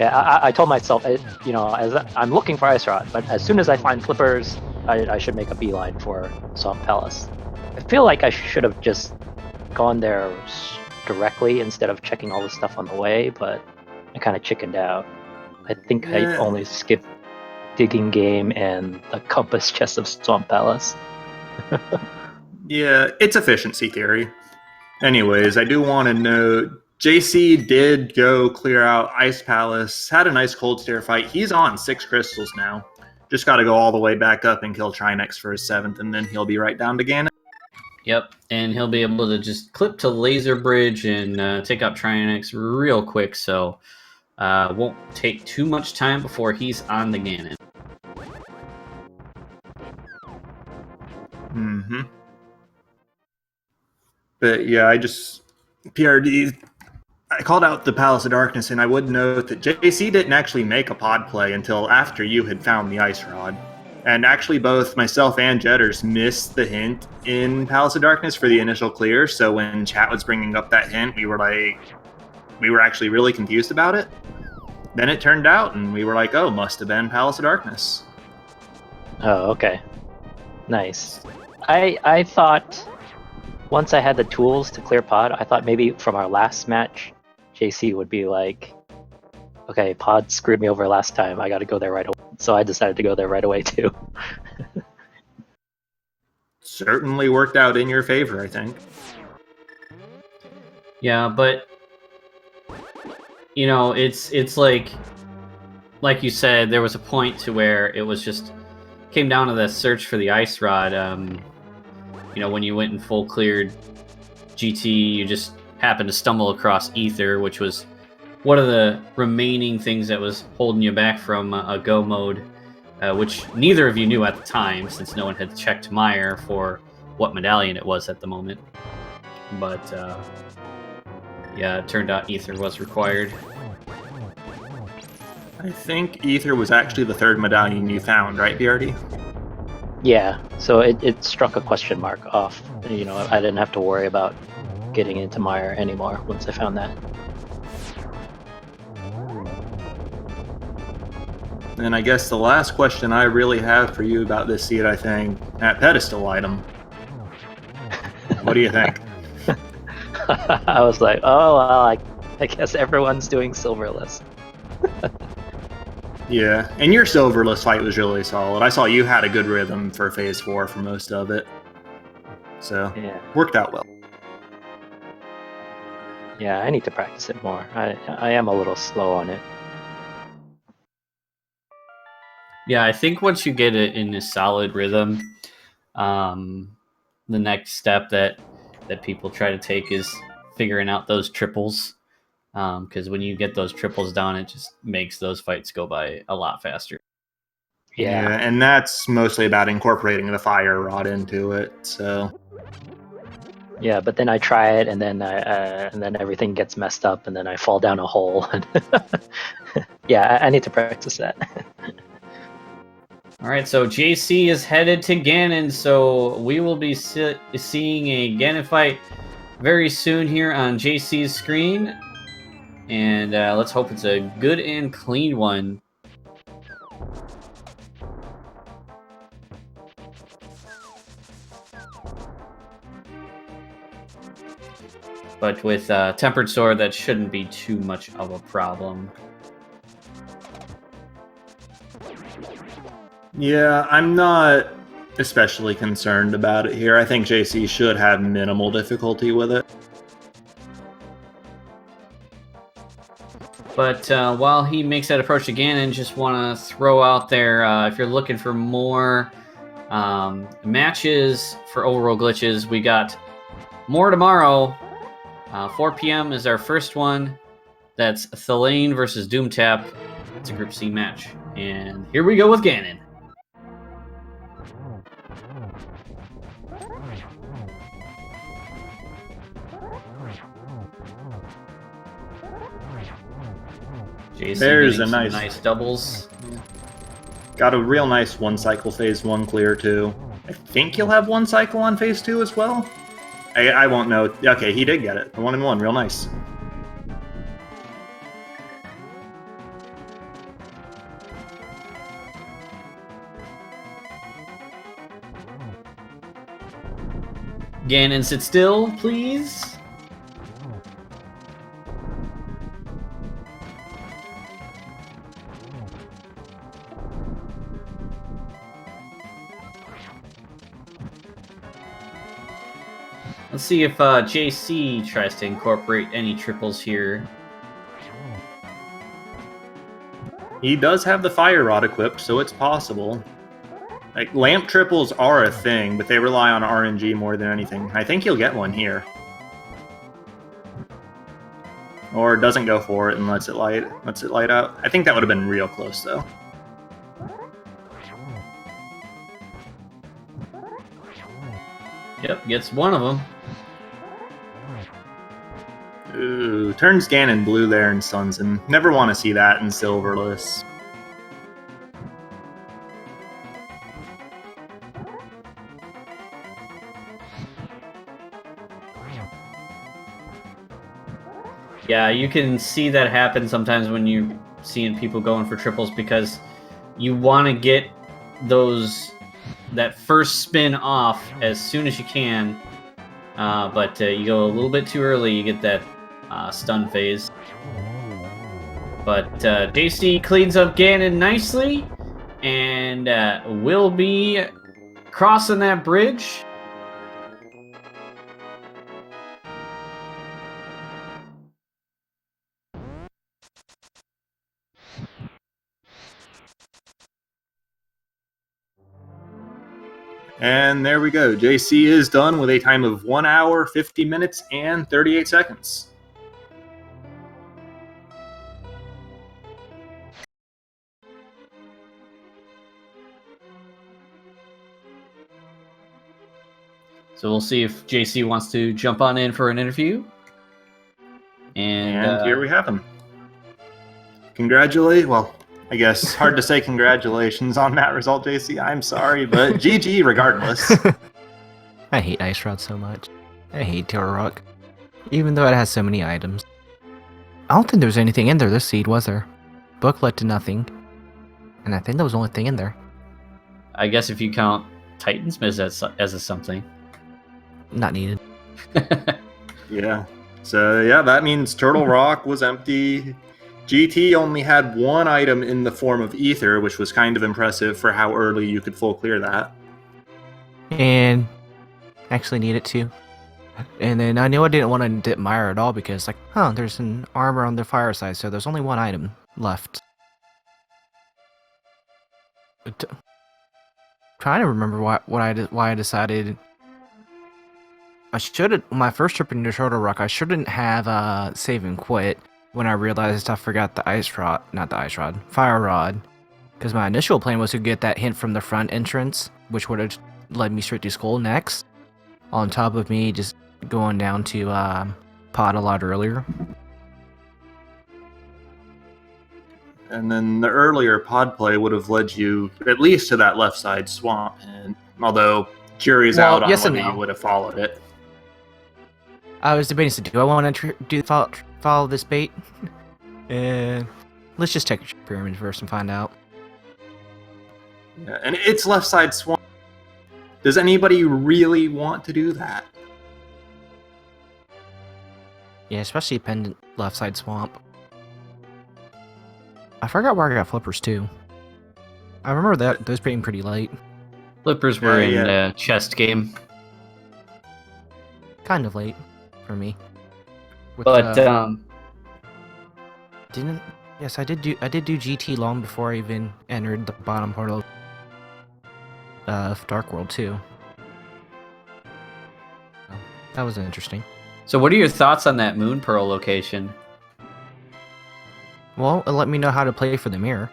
Yeah, I told myself, you know, as I'm looking for Ice Rod, but as soon as I find Flippers, I should make a beeline for Swamp Palace. I feel like I should have just gone there directly instead of checking all the stuff on the way, but I kind of chickened out. I think I only skipped Digging Game and the Compass Chest of Swamp Palace. Yeah, it's efficiency theory. Anyways, I do want to note, JC did go clear out Ice Palace, had a nice Cold Stare fight. He's on 6 crystals now. Just got to go all the way back up and kill Trinex for his 7th, and then he'll be right down to Ganon. Yep, and he'll be able to just clip to Laser Bridge and take out Trinex real quick, so won't take too much time before he's on the Ganon. Mm-hmm. But yeah, PRD, I called out the Palace of Darkness, and I would note that JC didn't actually make a pod play until after you had found the Ice Rod. And actually, both myself and Jetters missed the hint in Palace of Darkness for the initial clear, so when chat was bringing up that hint, we were actually really confused about it. Then it turned out, and we were like, oh, must have been Palace of Darkness. Oh, okay. Nice. I thought once I had the tools to clear pod, I thought maybe from our last match, JC would be like, okay, pod screwed me over last time. I got to go there right away. So I decided to go there right away too. Certainly worked out in your favor, I think. Yeah, but you know, it's like you said, there was a point to where it was just came down to the search for the Ice Rod. You know, when you went in full cleared GT, you just happened to stumble across Ether, which was one of the remaining things that was holding you back from a go mode, which neither of you knew at the time, since no one had checked Meyer for what medallion it was at the moment. But yeah, it turned out Ether was required. I think Ether was actually the third medallion you found, right, PRD? Yeah, so it struck a question mark off. You know, I didn't have to worry about getting into Meyer anymore once I found that. And I guess the last question I really have for you about this seed, I think, that pedestal item. What do you think? I was like, oh, well, I guess everyone's doing silverless. Yeah, and your silverless fight was really solid. I saw you had a good rhythm for Phase 4 for most of it. So, Yeah. worked out well. Yeah, I need to practice it more. I am a little slow on it. Yeah, I think once you get it in a solid rhythm, the next step that people try to take is figuring out those triples. Because when you get those triples down, it just makes those fights go by a lot faster. Yeah. And that's mostly about incorporating the fire rod into it. So, Yeah, but then I try it, and then everything gets messed up, and then I fall down a hole. Yeah, I need to practice that. All right, so JC is headed to Ganon, so we will be seeing a Ganon fight very soon here on JC's screen. And let's hope it's a good and clean one. But with Tempered Sword, that shouldn't be too much of a problem. yeah, I'm not especially concerned about it here. I think JC should have minimal difficulty with it. But while he makes that approach to Ganon, just want to throw out there, if you're looking for more matches for Overworld Glitches, we got more tomorrow. 4 p.m. is our first one. That's Thalane versus Doomtap. It's a Group C match. And here we go with Ganon. JC There's getting a some nice doubles. Got a real nice one cycle Phase 1 clear too. I think he'll have one cycle on Phase 2 as well. I won't know. Okay, he did get it. 1-1, real nice. Ganon, sit still, please. Let's see if JC tries to incorporate any triples here. He does have the fire rod equipped, so it's possible. Like, lamp triples are a thing, but they rely on RNG more than anything. I think you'll get one here. Or doesn't go for it and lets it light out. I think that would have been real close, though. Yep, gets one of them. Ooh, turns Ganon blue there and stuns him. Never want to see that in Silverless. Yeah, you can see that happen sometimes when you're seeing people going for triples because you want to get that first spin off as soon as you can, but you go a little bit too early, you get that stun phase. But JC cleans up Ganon nicely, and will be crossing that bridge. And there we go. JC is done with a time of 1 hour, 50 minutes, and 38 seconds. So we'll see if JC wants to jump on in for an interview. And here we have him. Well, I guess hard to say congratulations on that result, JC. I'm sorry, but GG regardless. I hate Ice Rod so much. I hate Terror Rock. Even though it has so many items. I don't think there was anything in there this seed, was there? Book led to nothing. And I think that was the only thing in there. I guess if you count Titansmith as a something. Not needed. Yeah. So, yeah, that means Turtle Rock was empty. GT only had one item in the form of Ether, which was kind of impressive for how early you could full clear that. And actually need it too. And then I knew I didn't want to dip Mire at all because, like, there's an armor on the fireside, so there's only one item left. Trying to remember why I decided I should, my first trip into Turtle Rock, I shouldn't have save and quit when I realized I forgot the fire rod. Because my initial plan was to get that hint from the front entrance, which would have led me straight to Skull next, on top of me just going down to Pod a lot earlier. And then the earlier pod play would have led you at least to that left side swamp. And although jury's out on whether you would have followed it. I was debating, so do I want to follow this bait? Let's just check pyramid first and find out. Yeah, and it's left side swamp. Does anybody really want to do that? Yeah, especially pendant left side swamp. I forgot where I got flippers too. I remember that those being pretty late. Flippers were in chest game. Kind of late for me. But yes, I did do GT long before I even entered the bottom part of Dark World too. So, that was interesting. So what are your thoughts on that Moon Pearl location? Well, it let me know how to play for the mirror.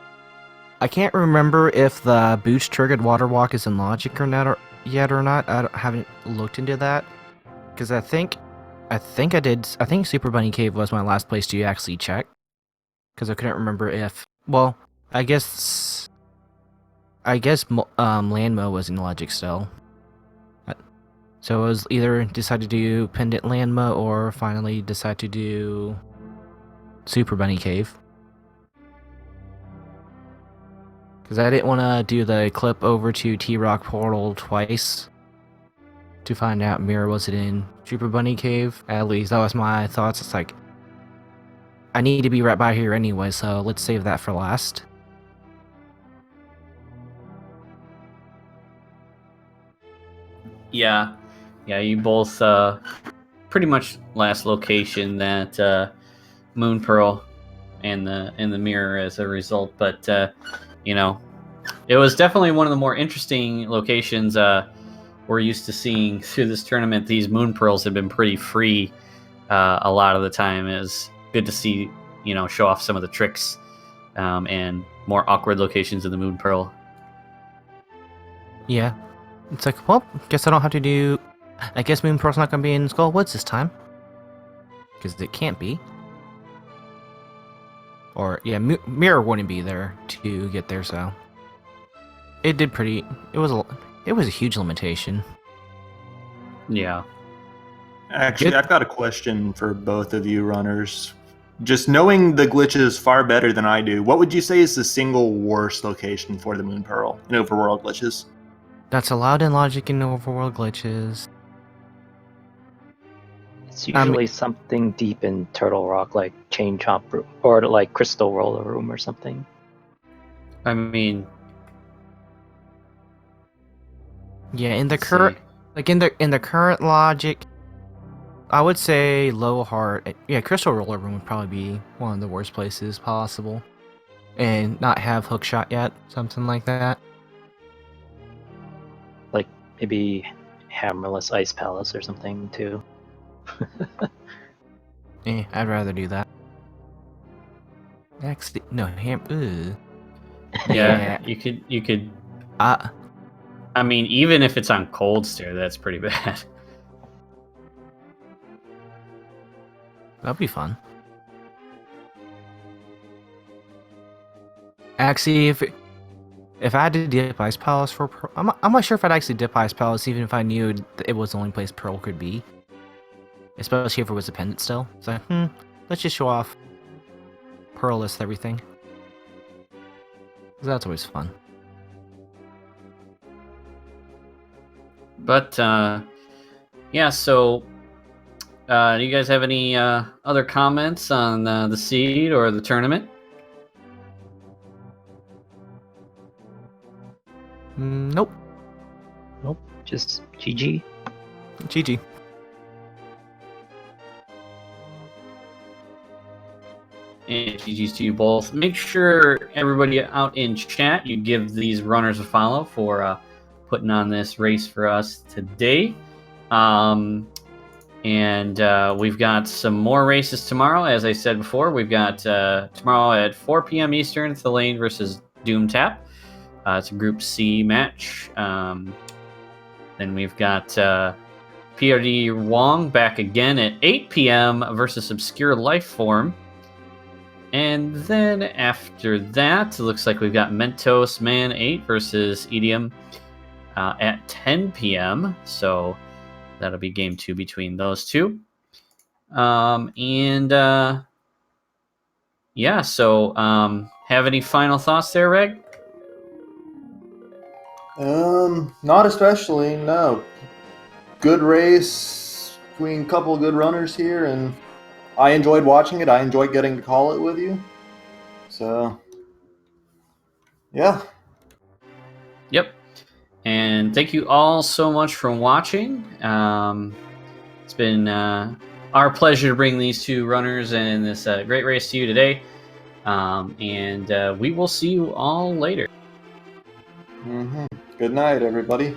I can't remember if the boots triggered water walk is in logic or not yet or not. I haven't looked into that because I think I did. I think Super Bunny Cave was my last place to actually check because I couldn't remember if. Well, I guess Landmo was in logic still. So I was either decide to do Pendant Landmo or finally decide to do Super Bunny Cave. Because I didn't want to do the clip over to T-Rock Portal twice to find out Mirror was it in Super Bunny Cave. At least that was my thoughts. It's like, I need to be right by here anyway, so let's save that for last. Yeah, you both pretty much last location that Moon Pearl and the mirror as a result, but It was definitely one of the more interesting locations we're used to seeing through this tournament. These moon pearls have been pretty free a lot of the time. It was good to see, show off some of the tricks and more awkward locations of the moon pearl. Yeah. It's like, well, guess I don't have to do... I guess Moon Pearl's not going to be in Skull Woods this time. Because it can't be. Or, yeah, Mirror wouldn't be there to get there, so... It did pretty... It was a huge limitation. Yeah. Actually, I've got a question for both of you runners. Just knowing the glitches far better than I do, what would you say is the single worst location for the Moon Pearl in Overworld glitches? That's allowed in logic in Overworld glitches. It's usually something deep in Turtle Rock, like Chain Chomp Room, or like Crystal Roller Room or something. I mean... Yeah, in the current... Like, in the current logic... I would say low heart. Yeah, Crystal Roller Room would probably be one of the worst places possible. And not have hookshot yet, something like that. Like maybe Hammerless Ice Palace or something too. I'd rather do that. Actually, no, Yeah, you could. I mean, even if it's on Cold Stare, that's pretty bad. That'd be fun. Actually, if I had to dip Ice Palace for Pearl, I'm not sure if I'd actually dip Ice Palace even if I knew it was the only place Pearl could be. Especially if it was a pendant still. So, let's just show off Pearl list everything. That's always fun. But, yeah, so... do you guys have any other comments on the seed or the tournament? Nope. Nope. Just GG. GG. And GG's to you both. Make sure everybody out in chat, you give these runners a follow for putting on this race for us today. And we've got some more races tomorrow. As I said before, we've got tomorrow at 4 p.m. Eastern, Thalane versus Doomtap. It's a Group C match. Then we've got prdwong back again at 8 p.m. versus Obscure Lifeform. And then after that, it looks like we've got Mentos Man 8 versus Idiom at 10 p.m. So that'll be game 2 between those two. Yeah, so have any final thoughts there, Reg? Not especially, no. Good race between a couple of good runners here, and I enjoyed watching it. I enjoyed getting to call it with you. So, yeah. Yep. And thank you all so much for watching. It's been our pleasure to bring these two runners and this great race to you today. And we will see you all later. Good night, everybody.